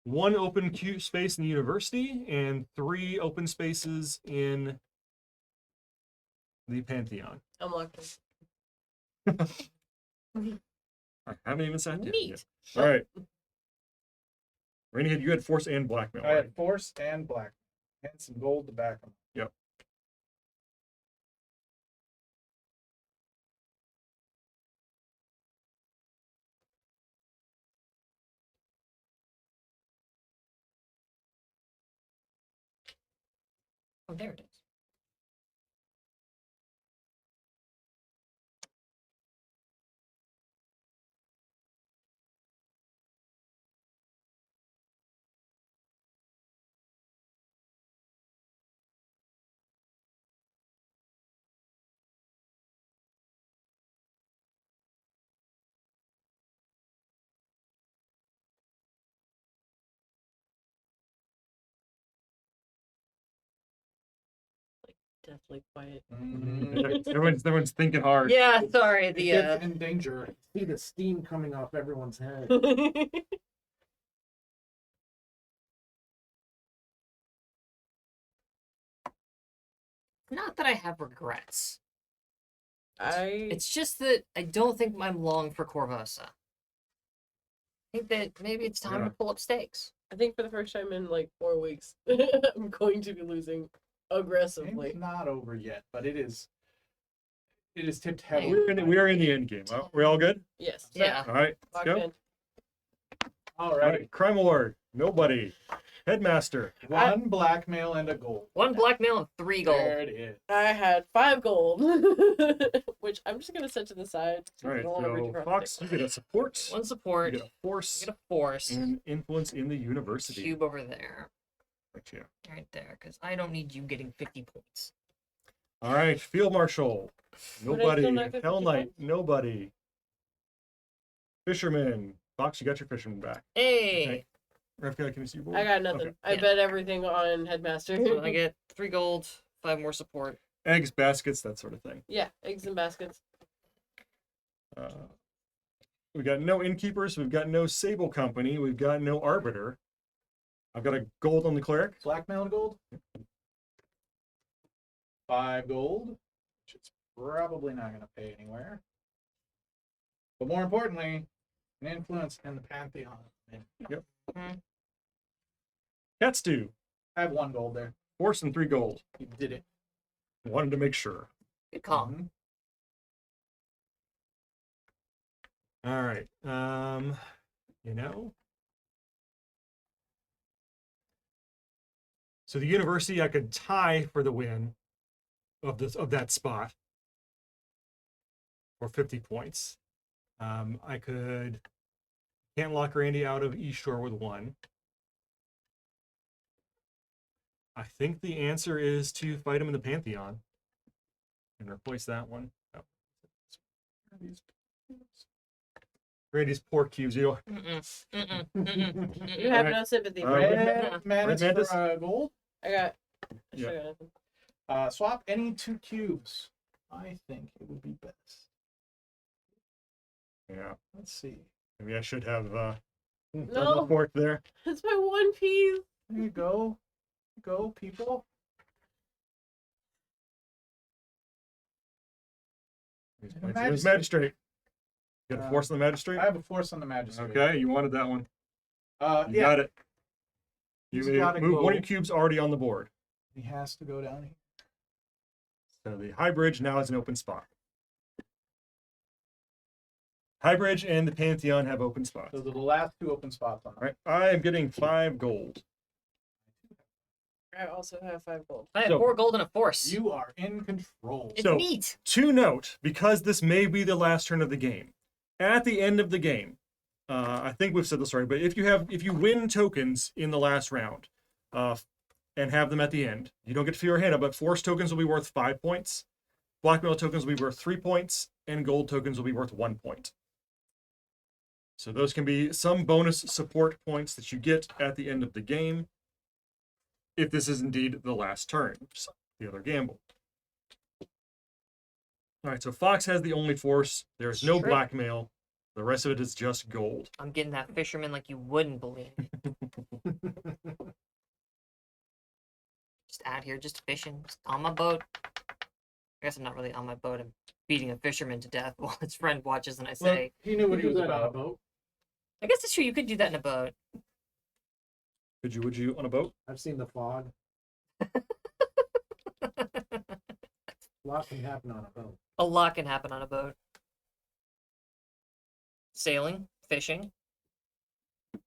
1 open queue space in the university and 3 open spaces in the Pantheon. I'm locked in. I haven't even sat down Neat. yet. All right. Rainy, you had force and blackmail, I right? had force and black, and some gold to back them. Yep. Oh, there it is. Deathly quiet. Everyone's thinking hard. Yeah, sorry. The kid's in danger. See the steam coming off everyone's head. Not that I have regrets. I It's just that I don't think I'm long for Korvosa. I think that maybe it's time Yeah. to pull up stakes. think for the first time in like 4 weeks, I'm going to be losing aggressively. Game's not over yet, but it is. It is tipped heavily. We are in the end game. Well, we all good? Yes. Yeah. All right, let's Locked go. in. All All right. right, Crime Lord, nobody. Headmaster. One blackmail and a gold. 1 blackmail and 3 gold. There it is. I had 5 gold, which I'm just gonna set to the side. All right, I don't wanna reach so across Fox, the you get a support. 1 You support. get a force Get a force. and influence in the university. Cube over there. Right here. Right there. Because I don't need you getting 50 points. All right, Field Marshal. Would I Nobody. still not get Hell 50 Knight. points? Nobody. Fisherman. Fox, you got your fisherman back. Hey! Okay. Revka, can you see your board? I got nothing. Okay. I Yeah. bet everything on Headmaster. So I get 3 gold, 5 more support. Eggs, baskets, that sort of thing. Yeah, eggs and baskets. We got no innkeepers. We've got no sable company. We've got no arbiter. I've got a gold on the cleric. Blackmail and gold. 5 gold, which it's probably not going to pay anywhere. But more importantly, an influence in the Pantheon. Cat stew. I have 1 gold there. Force and 3 gold. You did it. Wanted to make sure. Good call. Mhm. All right. You know. So the university, I could tie for the win of that spot for 50 points. I can't lock Randy out of East Shore with 1. I think the answer is to fight him in the Pantheon and replace that one. Oh. Randy's poor cubes. You know, You have Alright. no sympathy for Red it. Red Mantis Red Mantis? for gold. I got. I Yeah. still got nothing. Swap any 2 cubes. I think it would be best. yeah. Let's see. Maybe I should have No. report there. That's my one piece. There you go. Go, people. Here's The magistrate. magistrate. You got a force on the magistrate? I have a force on the magistrate. Okay, you wanted that one. You Yeah. got it. You He's may gotta move one of go. your cubes already on the board. He has to go down here. So the High Bridge now is an open spot. High Bridge and the Pantheon have open spots. Those are the last 2 open spots on All right, I am getting 5 gold. I also have 5 gold. I have So- 4 gold and a force. You are in control. It's So- neat. To note, because this may be the last turn of the game, at the end of the game, I think we've said this already, but if you win tokens in the last round, and have them at the end, you don't get to feel your hand up, but force tokens will be worth 5 points, blackmail tokens will be worth 3 points, and gold tokens will be worth 1 point. So those can be some bonus support points that you get at the end of the game, if this is indeed the last turn, which is the other gamble. All right, so Fox has the only force. There's no Sure. blackmail. The rest of it is just gold. I'm getting that fisherman like you wouldn't believe. Just out here, just fishing, just on my boat. I guess I'm not really on my boat. I'm beating a fisherman to death while his friend watches, and I Well, say, he knew what he Do was that on a about. boat. I guess it's true. You could do that in a boat. Would you on a boat? I've seen the fog. A lot can happen on a boat. A lot can happen on a boat. Sailing, fishing,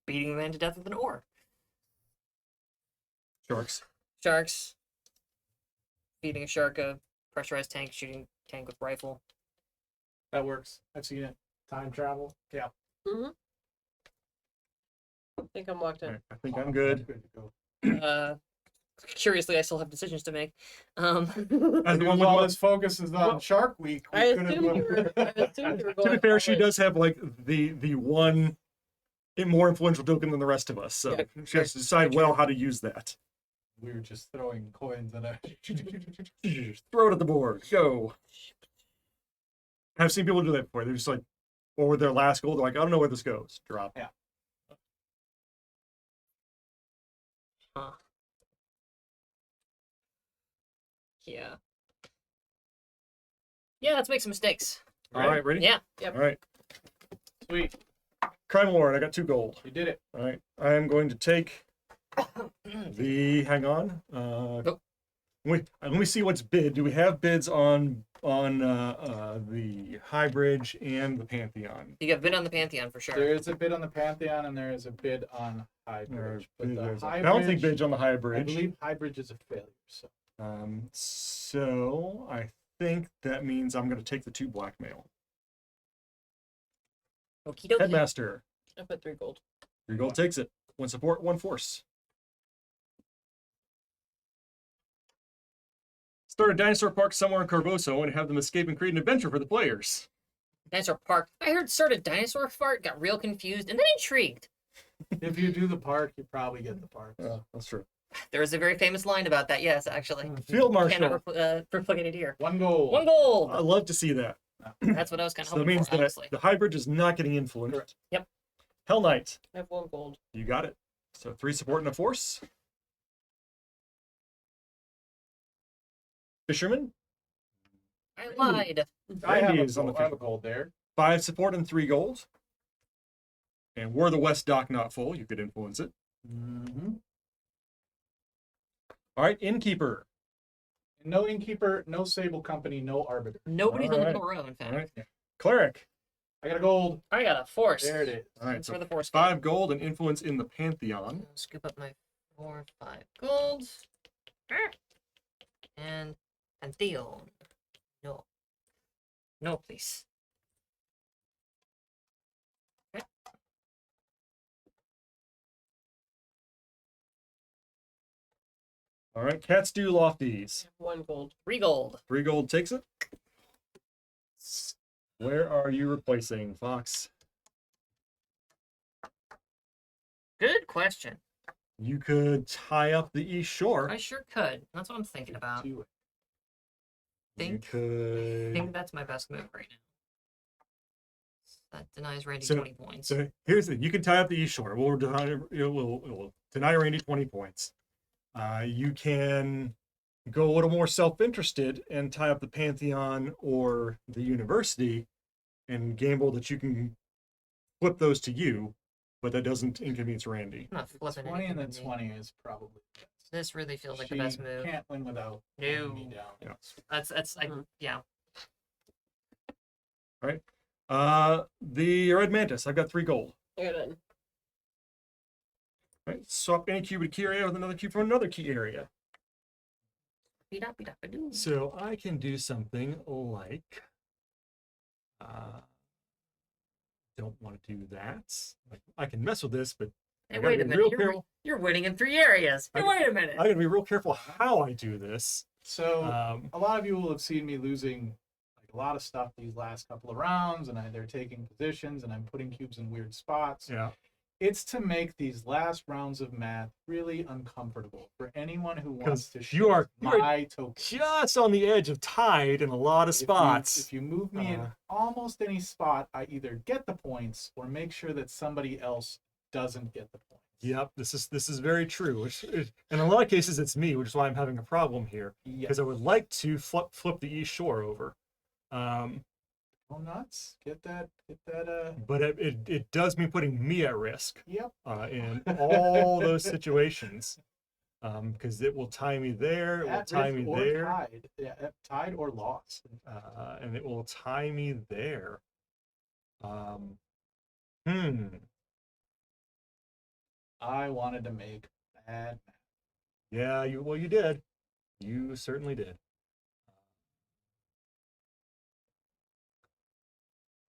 beating a man to death with an oar. Sharks. Sharks. Feeding a shark a pressurized tank, shooting tank with rifle. That works. I've seen it. Time travel. I think I'm locked in. Alright, I think I'm good. Good to go. Curiously, I still have decisions to make. As the Because one with all mo- this focus is on Shark Week. We I could have assumed you were. I assumed you were going. To be fair, all she in. does have like the one more influential token than the rest of us, so Yeah, she has to decide well how to use that. We were just throwing coins at Throw it at the board. Go. I've seen people do that before. They're just like, or with their last goal, they're like, I don't know where this goes. Drop. Yeah. Huh. Yeah. Yeah, let's make some mistakes. All right, ready? Yeah. All right. Sweet. Crime Lord, I got 2 gold. You did it. All right. I am going to take the. Hang on. Let me see what's bid. Do we have bids on the High Bridge and the Pantheon? You got bid on the Pantheon for sure. There is a bid on the Pantheon and there is a bid on High Bridge. But the There's a High balancing Bridge, bids on the High I Bridge. believe High Bridge is a failure. So I think that means I'm going to take the 2 blackmail. Okie dokie. Headmaster. I put 3 gold. 3 gold takes it. 1 support, 1 force. Start a dinosaur park somewhere in Korvosa and have them escape and create an adventure for the players. Dinosaur Park. I heard start a dinosaur fart, got real confused, and then intrigued. If you do the park, you probably get the park. That's true. There is a very famous line about that, yes, actually. Field Marshal. Cannot replicate it here. 1 goal. 1 gold! I'd love to see that. That's what I was kind of So that hoping means for, that honestly. the High Bridge is not getting influenced. Correct. Yep. Hell Knight. I have 1 gold. You got it. So 3 support and a force. Fisherman. I lied. I have Randy a is on the gold, I have a field. gold there. 5 support and 3 gold. And were the West Dock not full, you could influence it. Mm-hmm. All right, Innkeeper. No Innkeeper, no Sable Company, no Arbiter. Nobody's on the Alright. middle row, in fact. All right. Cleric. I got a gold. I got a force. There it is. All right, Thanks so for the force. 5 gold and influence in the Pantheon. Scoop up my 4, 5 gold. And Pantheon. No. No, please. Okay. All right, Cats do Lofties. 1 gold. 3 gold. 3 gold takes it. Where are you replacing, Fox? Good question. You could tie up the East Shore. I sure could. That's what I'm thinking about. Do it. You I could. think that's my best move right now. That denies Randy So- 20 points. So here's the. You can tie up the East Shore. We'll deny Randy 20 points. You can go a little more self-interested and tie up the Pantheon or the University, and gamble that you can flip those to you, but that doesn't inconvenience Randy. I'm not The flipping 20 and anything. the 20 is probably the best. This really feels like She the best move. can't win without No. pinning me down. Yeah. Mhm. Yeah. The Red Mantis. I've got 3 gold. I got it. Right, swap any cube with a key area with another cube from another key area. Beep-da-beep-da-ba-doo. So I can do something like, don't want to do that. Like, I can mess with this, but Hey, I gotta wait a be minute. real You're, careful. you're winning in 3 areas. Hey, I- wait a minute. I gotta be real careful how I do this. So Um, a lot of you will have seen me losing like a lot of stuff these last couple of rounds, and they're taking positions, and I'm putting cubes in weird spots. yeah. It's to make these last rounds of math really uncomfortable for anyone who wants to you are- shift you are my tokens. Just on the edge of tide in a lot of spots. If you move me in Uh-huh. almost any spot, I either get the points or make sure that somebody else doesn't get the points. Yep, this is very true. In a lot of cases, it's me, which is why I'm having a problem here. Yeah. Because I would like to flip the East Shore over. Go nuts. Get that. But it does mean putting me at risk Yep. in all those situations. Because it will tie me there, it will At tie risk me or there, Tied. Yeah, tied or lost. and it will tie me there. I wanted to make bad. Yeah, you did. You certainly did.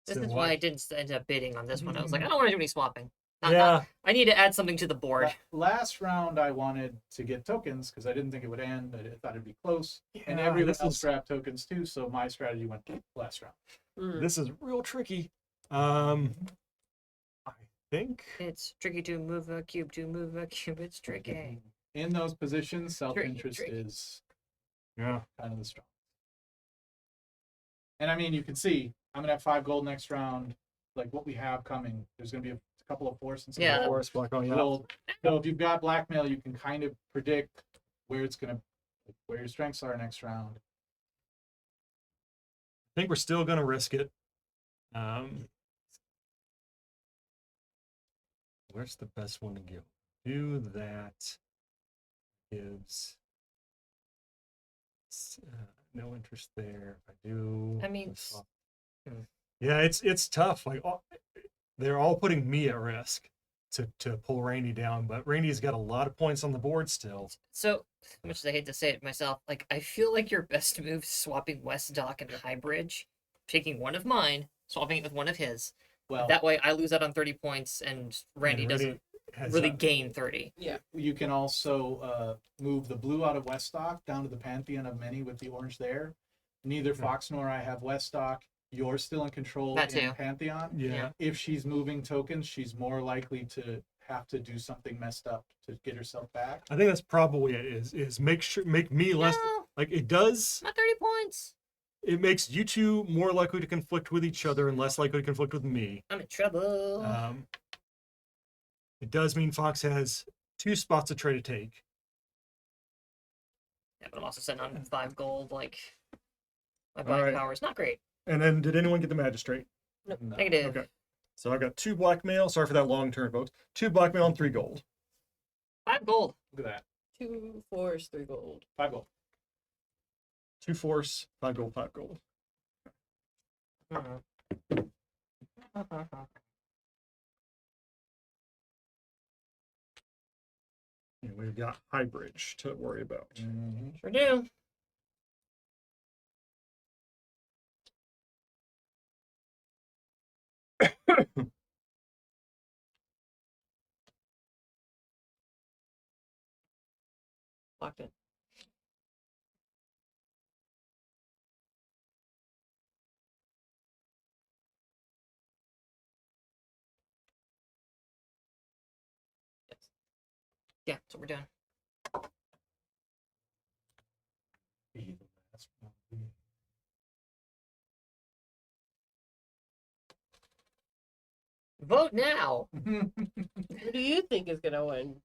This So is what- why I didn't end up bidding on this one. I was like, I don't want to do any swapping. Yeah. I need to add something to the board. Last round, I wanted to get tokens because I didn't think it would end. I thought it'd be close, and Yeah, everyone this else is- grabbed tokens too. So my strategy went last round. This is real tricky. I think. It's tricky to move a cube to move a cube. It's tricky. In those positions, self-interest tricky. is Yeah. kind of the strong. And I mean, you can see I'm gonna have 5 gold next round. Like what we have coming, there's gonna be a couple of force and some Yeah. gold. Forest black on yeah. So if you've got blackmail, you can kind of predict where it's gonna, where your strengths are next round. I think we're still gonna risk it. Where's the best one to go? Do that. Gives no interest there. If I do, I mean, yeah, it's tough. Like they're all putting me at risk to pull Randy down, but Randy's got a lot of points on the board still. So, as much as I hate to say it myself, like I feel like your best move is swapping West Dock and High Bridge, taking one of mine, swapping it with one of his. Well, That way, I lose out on 30 points, and Randy doesn't has really that. gain 30. Yeah. you can also move the blue out of Weststock down to the Pantheon of Many with the orange there. Neither Fox nor I have Weststock. You're still in control That in too. Pantheon. Yeah. If she's moving tokens, she's more likely to have to do something messed up to get herself back. I think that's probably it. Is make me less No, like it does. not 30 points. It makes you two more likely to conflict with each other and less likely to conflict with me. I'm in trouble. It does mean Fox has 2 spots to try to take. Yeah, but I'm also sitting on 5 gold. Like, my All buying right. power is not great. And then, did anyone get the magistrate? No. Negative. Okay. So I got 2 blackmail. Sorry for that long turn, folks. 2 blackmail and 3 gold. 5 gold. Look at that. 2 force, 3 gold. 5 gold. 2 force, 5 gold, 5 gold. And we've got High Bridge to worry about. Sure do. Locked in. Yes. Yeah, that's what we're doing. Be the last one. Vote now. Who do you think is gonna win?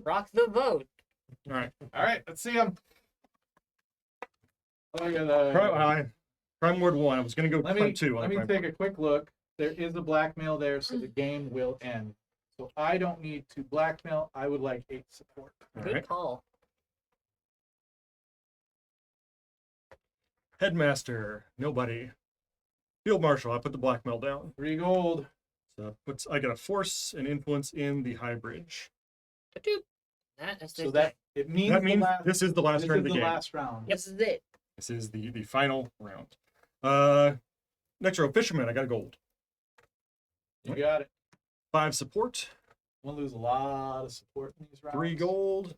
Rock the vote. All right. All right, let's see them. Look at Prime Ward 1. I was going to go Let Prime me 2. let me take a quick look. There is a blackmail there, so the game will end. So I don't need to blackmail. I would like 8 support. All Good right. call. Headmaster. Nobody. Field Marshal. I put the blackmail down. 3 gold. So I got a force and influence in the High Bridge. Ba-doop. That is So that it means That the means last, this is the last this turn is of the the game. last round. This is it. This is the final round. Next row, Fisherman. I got a gold. You got it. 5 support, We'll lose a lot of support in these rounds. 3 gold,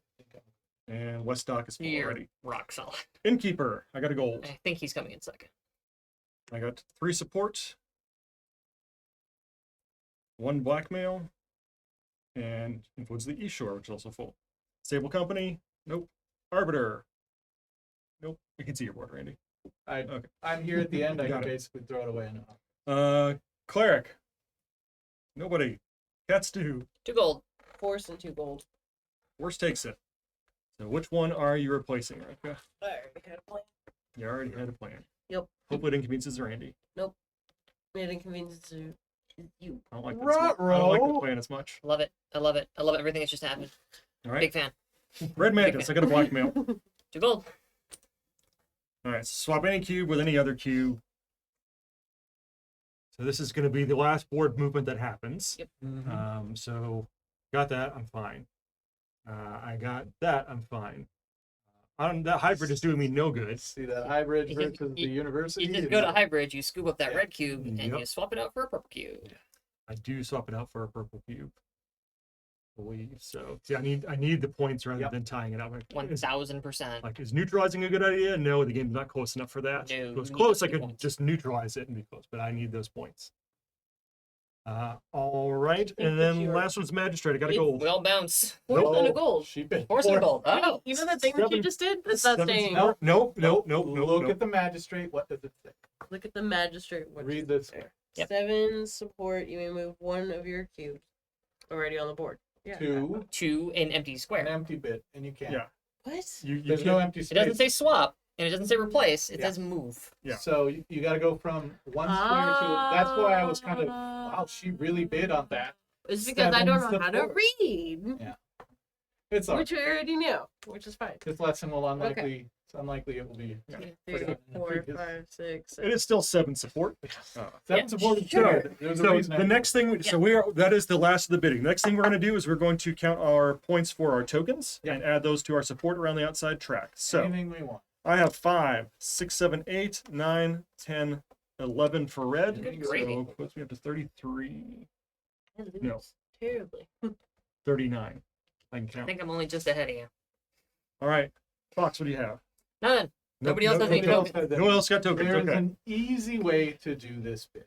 and West Dock is full You're already. rock solid. Innkeeper. I got a gold. I think he's coming in second. I got 3 support, 1 blackmail, and influence the East Shore, which is also full. Sable Company. Nope. Arbiter. Nope. You can see your board, Randy. I'm here at the end. I Got can it. basically throw it away now. Cleric. Nobody. Cats two. 2 gold. Force and 2 gold. Worst takes it. So which one are you replacing, Revka? I already had a plan. You already had a plan. Yep. Hopefully it inconveniences Randy. Made inconvenience to you. I don't like this. I don't like the plan as much. I love it. I love it. I love everything that's just happened. All right. Big fan. Red Mantis. I got a blackmail. 2 gold. All right. Swap any cube with any other cube. So this is going to be the last board movement that happens. Yep. So got that. I'm fine. I got that. I'm fine. That hybrid is doing me no good. See that hybrid You- versus the university? You just go to hybrid, you scoop up that Yeah. red cube, and Yep. you swap it out for a purple cube. I do swap it out for a purple cube. I believe so. See, I need the points rather Yep. than tying it up. Is, 1000%. like, is neutralizing a good idea? No, the game's not close enough for that. No, If it was you close, I need the could points. just neutralize it and be close, but I need those points. All right, and that then you are- last one's magistrate. I got a gold. We all bounce. Force and a gold. She bid Horse and a four. gold. Oh, You know that thing that you Seven- just did? That's not Seven- staying. Nope. Look at the magistrate. What does it say? Look at the magistrate. What Read does it this. say? Yep. 7 support. You may move one of your cubes already on the board. Yeah. 2, 2 an empty an square. empty bit, and you can't. Yeah. What? You There's can't- no empty It space. doesn't say swap, and it doesn't say replace. It Yeah. says move. Yeah. So you got to go from one square to. That's why I was kind of. Wow, she really bid on that. It's because I don't know 7 how to support. read. It's all right. Which I already knew, which is fine. This lesson will unlikely. It's unlikely it will be. 2, Pretty 3, good. 4, Previous. 5, 6, It is still 7 support. Seven Yeah, support is sure. good. There's a So reason I the did next thing, so we are that is the last of the bidding. The next thing we're going to do is we're going to count our points for our tokens Yeah. and add those to our support around the outside track. So anything we want. I have 5, 6, 7, 8, 9, 10, 11 for red. Good So gravy. puts me up to 33, I lose No. terribly. 39. I can I count. think I'm only just ahead of you. All right, Fox, what do you have? None. Nobody else has any nobody else- tokens. No one else got tokens. There's Okay. an easy way to do this bit.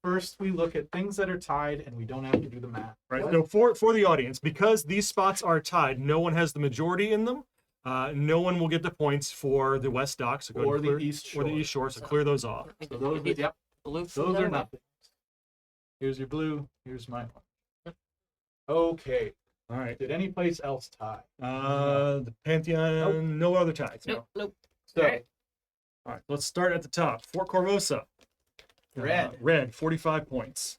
First, we look at things that are tied, and we don't have to do the math. Right. So for the audience, because these spots are tied, no one has the majority in them. No one will get the points for the West Dock. So go Or ahead the and clear, East or the Shore. East Shore. So clear those off. So those, yep, Blue those are nothing. Here's your blue. Here's my one. Okay. All right. Did any place else tie? The Pantheon, no other ties. No. Nope. Nope. So Alright. All right. Let's start at the top. Fort Korvosa. Red. Red, 45 points.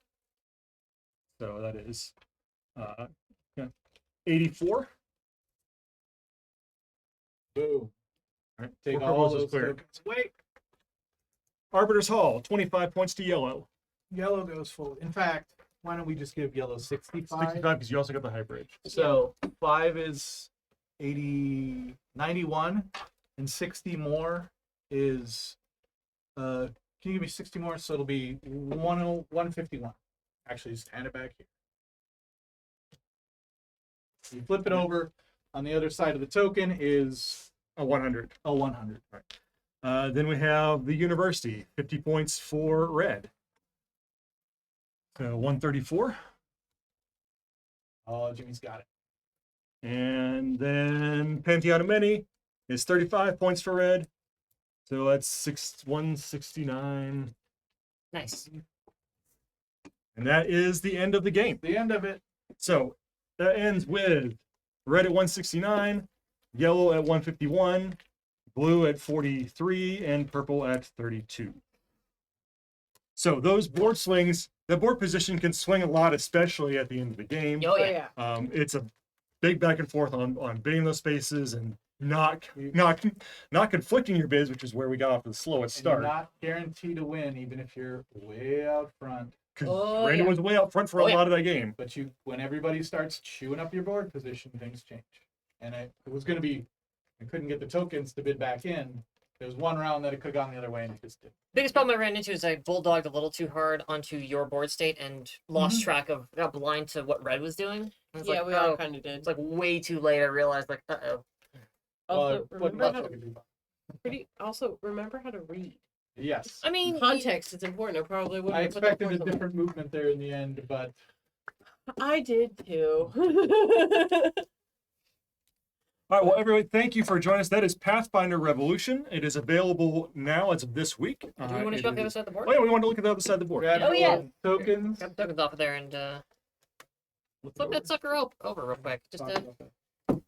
So that is 84. boom. All right. Take Fort all Korvosa's those clear. tokens. Wait. Arbiter's Hall, 25 points to yellow. Yellow goes forward. In fact, why don't we just give yellow 65? 65 because you also got the hybrid. So 5 is 80, 91, and 60 more is can you give me 60 more? So it'll be 151. Actually, just hand it back here. You flip it over. On the other side of the token is A 100. a 100. Then we have the university, 50 points for red. So 134. Oh, Jimmy's got it. And then Pantheon of Many is 35 points for red. So that's 169. Nice. And that is the end of the game. The end of it. So that ends with red at 169, yellow at 151, blue at 43, and purple at 32. So those board swings, the board position can swing a lot, especially at the end of the game. Oh, yeah. It's a big back and forth on bidding those spaces and not conflicting your bids, which is where we got off to the slowest And you're start. not guaranteed to win, even if you're way out front. Because Oh, Randy yeah. was way out front for Oh, a yeah. lot of that game. But when everybody starts chewing up your board position, things change. And it was going to be, I couldn't get the tokens to bid back in. There was one round that it could have gone the other way, and it just didn't. Biggest problem I ran into is I bulldogged a little too hard onto your board state and lost track of, got blind to what red was doing. I was Yeah, like, we all oh, kind of did. it's like way too late. I realized, like, uh-oh. Also, What remember how left to, we do? also remember how to read. Yes. I mean, Context is important. I probably wouldn't I have put that expected a forth somewhere. different movement there in the end, but I did too. All right, well, everybody, thank you for joining us. That is Pathfinder Revolution. It is available now as of this week. Do we want to show up the other side of the board? Oh, yeah, we want to look at the other side of the board. Grab Oh, your yeah. tokens. Grab the tokens off of there and flip that sucker over real quick. Just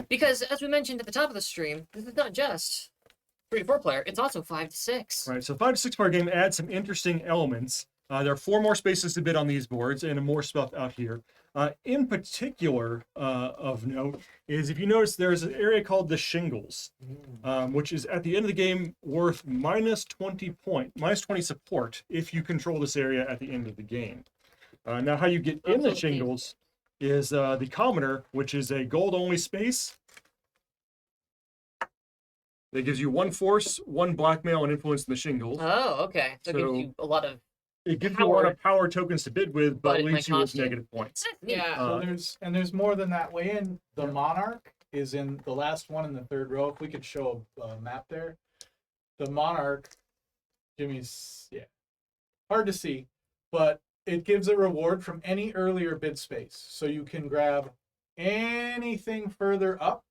because, as we mentioned at the top of the stream, this is not just 3 to 4 player; it's also 5 to 6. Right, so 5 to 6 player game adds some interesting elements. There are 4 more spaces to bid on these boards and more stuff out here. In particular, of note, is if you notice there's an area called the shingles, which is at the end of the game worth minus 20 support if you control this area at the end of the game. Now, how you get in the shingles is the commoner, which is a gold-only space. That gives you 1 force, 1 blackmail, and influence in the shingles. Oh, okay. So it gives you a lot of. It gives you a lot of power tokens to bid with, but it leaves might you with cost you. negative points. Yeah. So there's more than that way in. The monarch is in the last one in the 3rd row. If we could show a map there. The monarch, Jimmie's, hard to see, but it gives a reward from any earlier bid space. So you can grab anything further up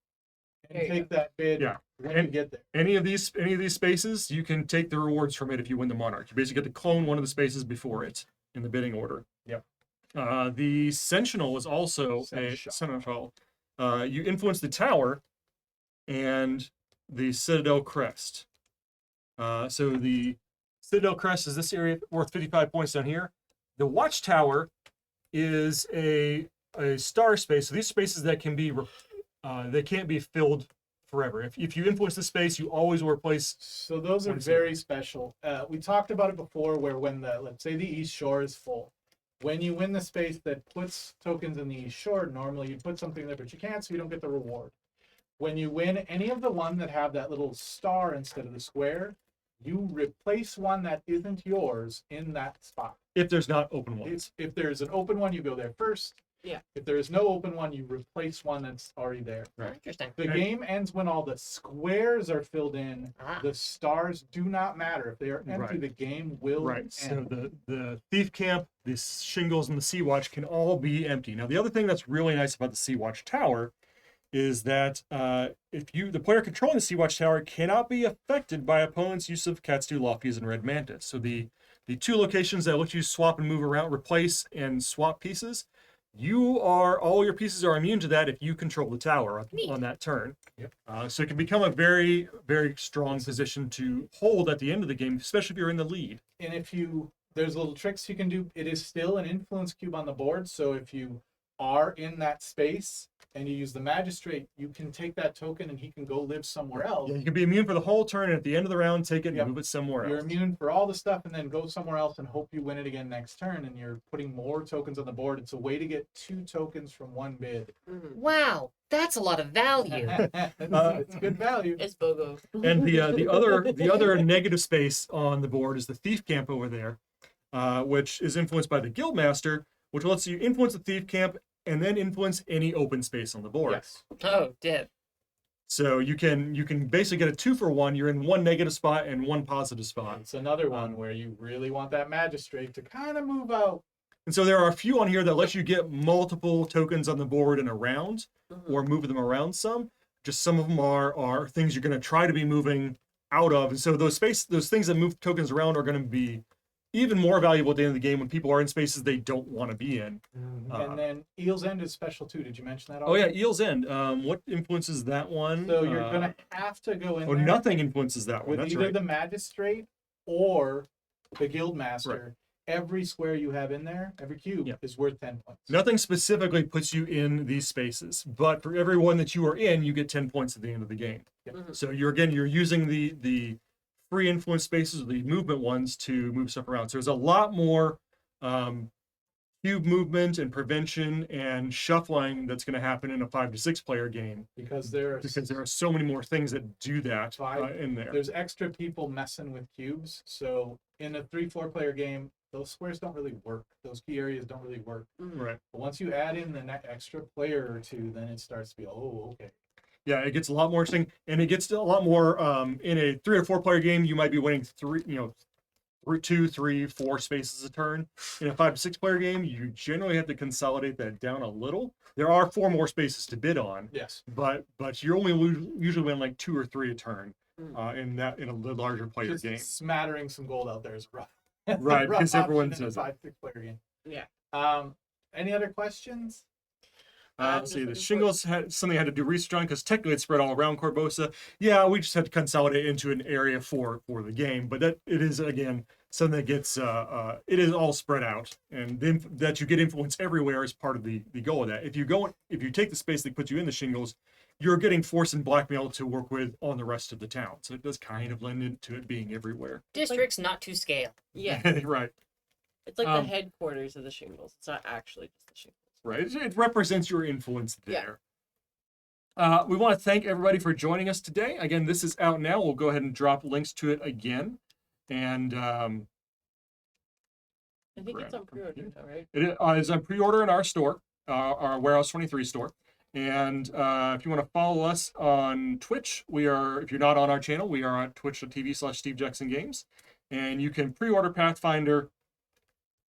and There you take that bid when you get there. Any of these spaces, you can take the rewards from it if you win the monarch. You basically get to clone one of the spaces before it in the bidding order. Yep. The sentinel is also a seneschal. You influence the tower and the citadel crest. So the citadel crest is this area worth 55 points down here. The watchtower is a star space. So these spaces that can be they can't be filled forever. If you influence the space, you always will replace. So those are very special. We talked about it before, where when let's say the east shore is full, when you win the space that puts tokens in the east shore, normally you put something there, but you can't, so you don't get the reward. When you win any of the one that have that little star instead of the square, you replace one that isn't yours in that spot. If there's not open ones. If there's an open one, you go there first. Yeah. If there is no open one, you replace one that's already there. Right. Interesting. The game ends when all the squares are filled in. The stars do not matter. If they are empty, Right. the game will end. So the thief camp, the shingles, and the sea watch can all be empty. Now, the other thing that's really nice about the sea watch tower is that the player controlling the sea watch tower cannot be affected by opponents' use of Katsu, Lofties, and Red Mantis. So the 2 locations that let you swap and move around, replace and swap pieces, all your pieces are immune to that if you control the tower on that turn. Yep. So it can become a very, very strong position to hold at the end of the game, especially if you're in the lead. And there's little tricks you can do. It is still an influence cube on the board. So if you are in that space and you use the magistrate, you can take that token and he can go live somewhere else. Yeah, you can be immune for the whole turn, and at the end of the round, take it and move it somewhere You're else. immune for all the stuff and then go somewhere else and hope you win it again next turn, and you're putting more tokens on the board. It's a way to get 2 tokens from 1 bid. Wow, that's a lot of value. It's good value. It's BOGO. And the other negative space on the board is the thief camp over there, which is influenced by the guildmaster, which lets you influence the thief camp and then influence any open space on the board. Yes. Oh, dip. So you can basically get a 2 for 1. You're in 1 negative spot and 1 positive spot. It's another one where you really want that magistrate to kind of move out. And so there are a few on here that let you get multiple tokens on the board in a round, or move them around some. Just some of them are things you're going to try to be moving out of. And so those things that move tokens around are going to be even more valuable at the end of the game when people are in spaces they don't want to be in. And then Eel's End is special too. Did you mention that Oh already? yeah, Eel's End. What influences that one? So you're gonna have to go in Oh, there nothing influences that one. with That's either right. the magistrate or the guildmaster. Every square you have in there, every cube is worth 10 points. Nothing specifically puts you in these spaces, but for every one that you are in, you get 10 points at the end of the game. Yep. So you're using the free influence spaces, the movement ones, to move stuff around. So there's a lot more cube movement and prevention and shuffling that's going to happen in a 5 to 6 player game Because there are so many more things that do that in there. There's extra people messing with cubes. So in a 3-4 player game, those squares don't really work. Those key areas don't really work. Right. But once you add in the extra player or 2, then it starts to be, okay. Yeah, it gets a lot more interesting, and it gets a lot more in a 3 or 4 player game. You might be winning 2, 3, 4 spaces a turn. In a 5 to 6 player game, you generally have to consolidate that down a little. There are 4 more spaces to bid on, Yes. but you're only usually win like 2 or 3 a turn in a larger player Just game. smattering some gold out there is rough. Right, Rough because everyone option in a says it. 5-6 player game. Yeah. Any other questions? Let's see, the shingles had something I had to do research on because technically it's spread all around Korvosa. Yeah, we just had to consolidate into an area for the game, but that it is again something that gets it is all spread out, and then that you get influence everywhere is part of the goal of that. If you take the space that puts you in the shingles, you're getting force and blackmail to work with on the rest of the town, so it does kind of lend into it being everywhere. Districts not to scale. Yeah. Right. It's like the headquarters of the shingles. It's not actually just the shingles. Right. It represents your influence Yeah. there. We want to thank everybody for joining us today. Again, this is out now. We'll go ahead and drop links to it again. And I think it's on pre-order now, right? it is on pre-order in our store, our Warehouse 23 store. And if you want to follow us on Twitch, if you're not on our channel, we are on twitch.tv/SteveJacksonGames. And you can pre-order Pathfinder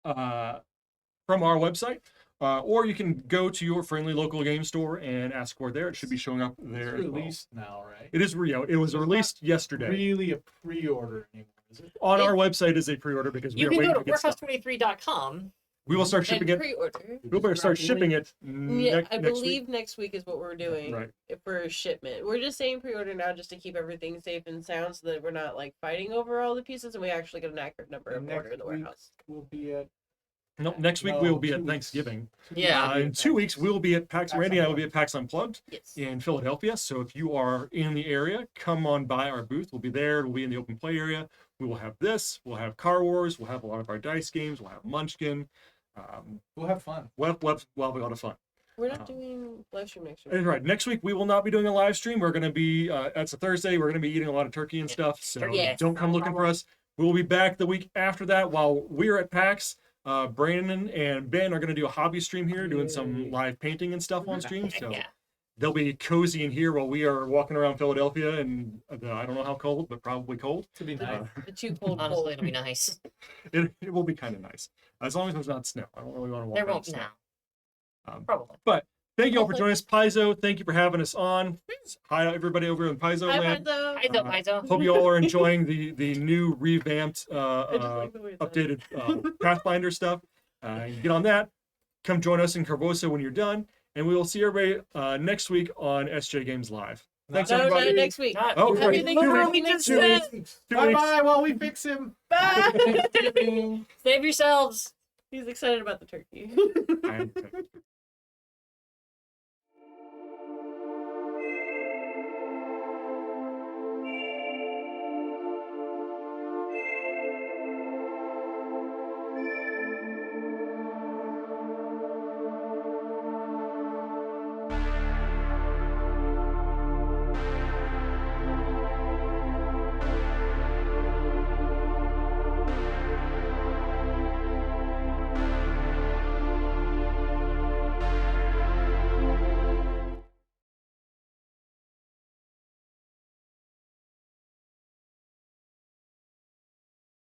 from our website. Or you can go to your friendly local game store and ask for it there. It should be showing up there. It's as well. released now, right? It is real. It was released yesterday. Really a pre-order anymore, is it? On our website is a pre-order because we You are can waiting go to to get stuff. warehouse23.com. We will start shipping And it. pre-order. We'll better start shipping it Yeah, I next believe week. next week is what we're doing Right. for shipment. We're just saying pre-order now just to keep everything safe and sound so that we're not like fighting over all the pieces and we actually get an accurate number of And order in the next week warehouse. We'll be at No, next week No, we will be 2 at weeks. Thanksgiving. Yeah. In 2 weeks we will be at PAX. PAX Randy and I will Unplugged. be at PAX Unplugged Yes. in Philadelphia. So if you are in the area, come on by our booth. We'll be there. We'll be in the open play area. We will have this. We'll have Car Wars. We'll have a lot of our dice games. We'll have Munchkin. we'll have fun. We'll have a lot of fun. We're not doing live stream next week. That's right. Next week we will not be doing a live stream. We're going to be that's a Thursday. We're going to be eating a lot of turkey and stuff. So Yes. don't come looking for us. We will be back the week after that while we're at PAX. Brandon and Ben are going to do a hobby stream here, doing some live painting and stuff on stream. So Yeah. they'll be cozy in here while we are walking around Philadelphia, and I don't know how cold, but probably cold. To be nice. The too cold Honestly, cold. it'll be nice. It will be kind of nice as long as there's not snow. I don't really want to walk There out in won't snow. now. Probably. But thank you all for joining us, Paizo. Thank you for having us on. Hi everybody over in Paizo Hi, land. Paizo. Paizo. Hope you all are enjoying the new revamped, I just like the way it's updated Pathfinder stuff. Get on that. Come join us in Korvosa when you're done, and we will see everybody next week on SJGames Live. Thanks No, everybody. not next week. Not- Oh, Happy right. Thanksgiving 2 next weeks. week. 2 Bye weeks. bye while we fix him. Bye. Save yourselves. He's excited about the turkey. I am-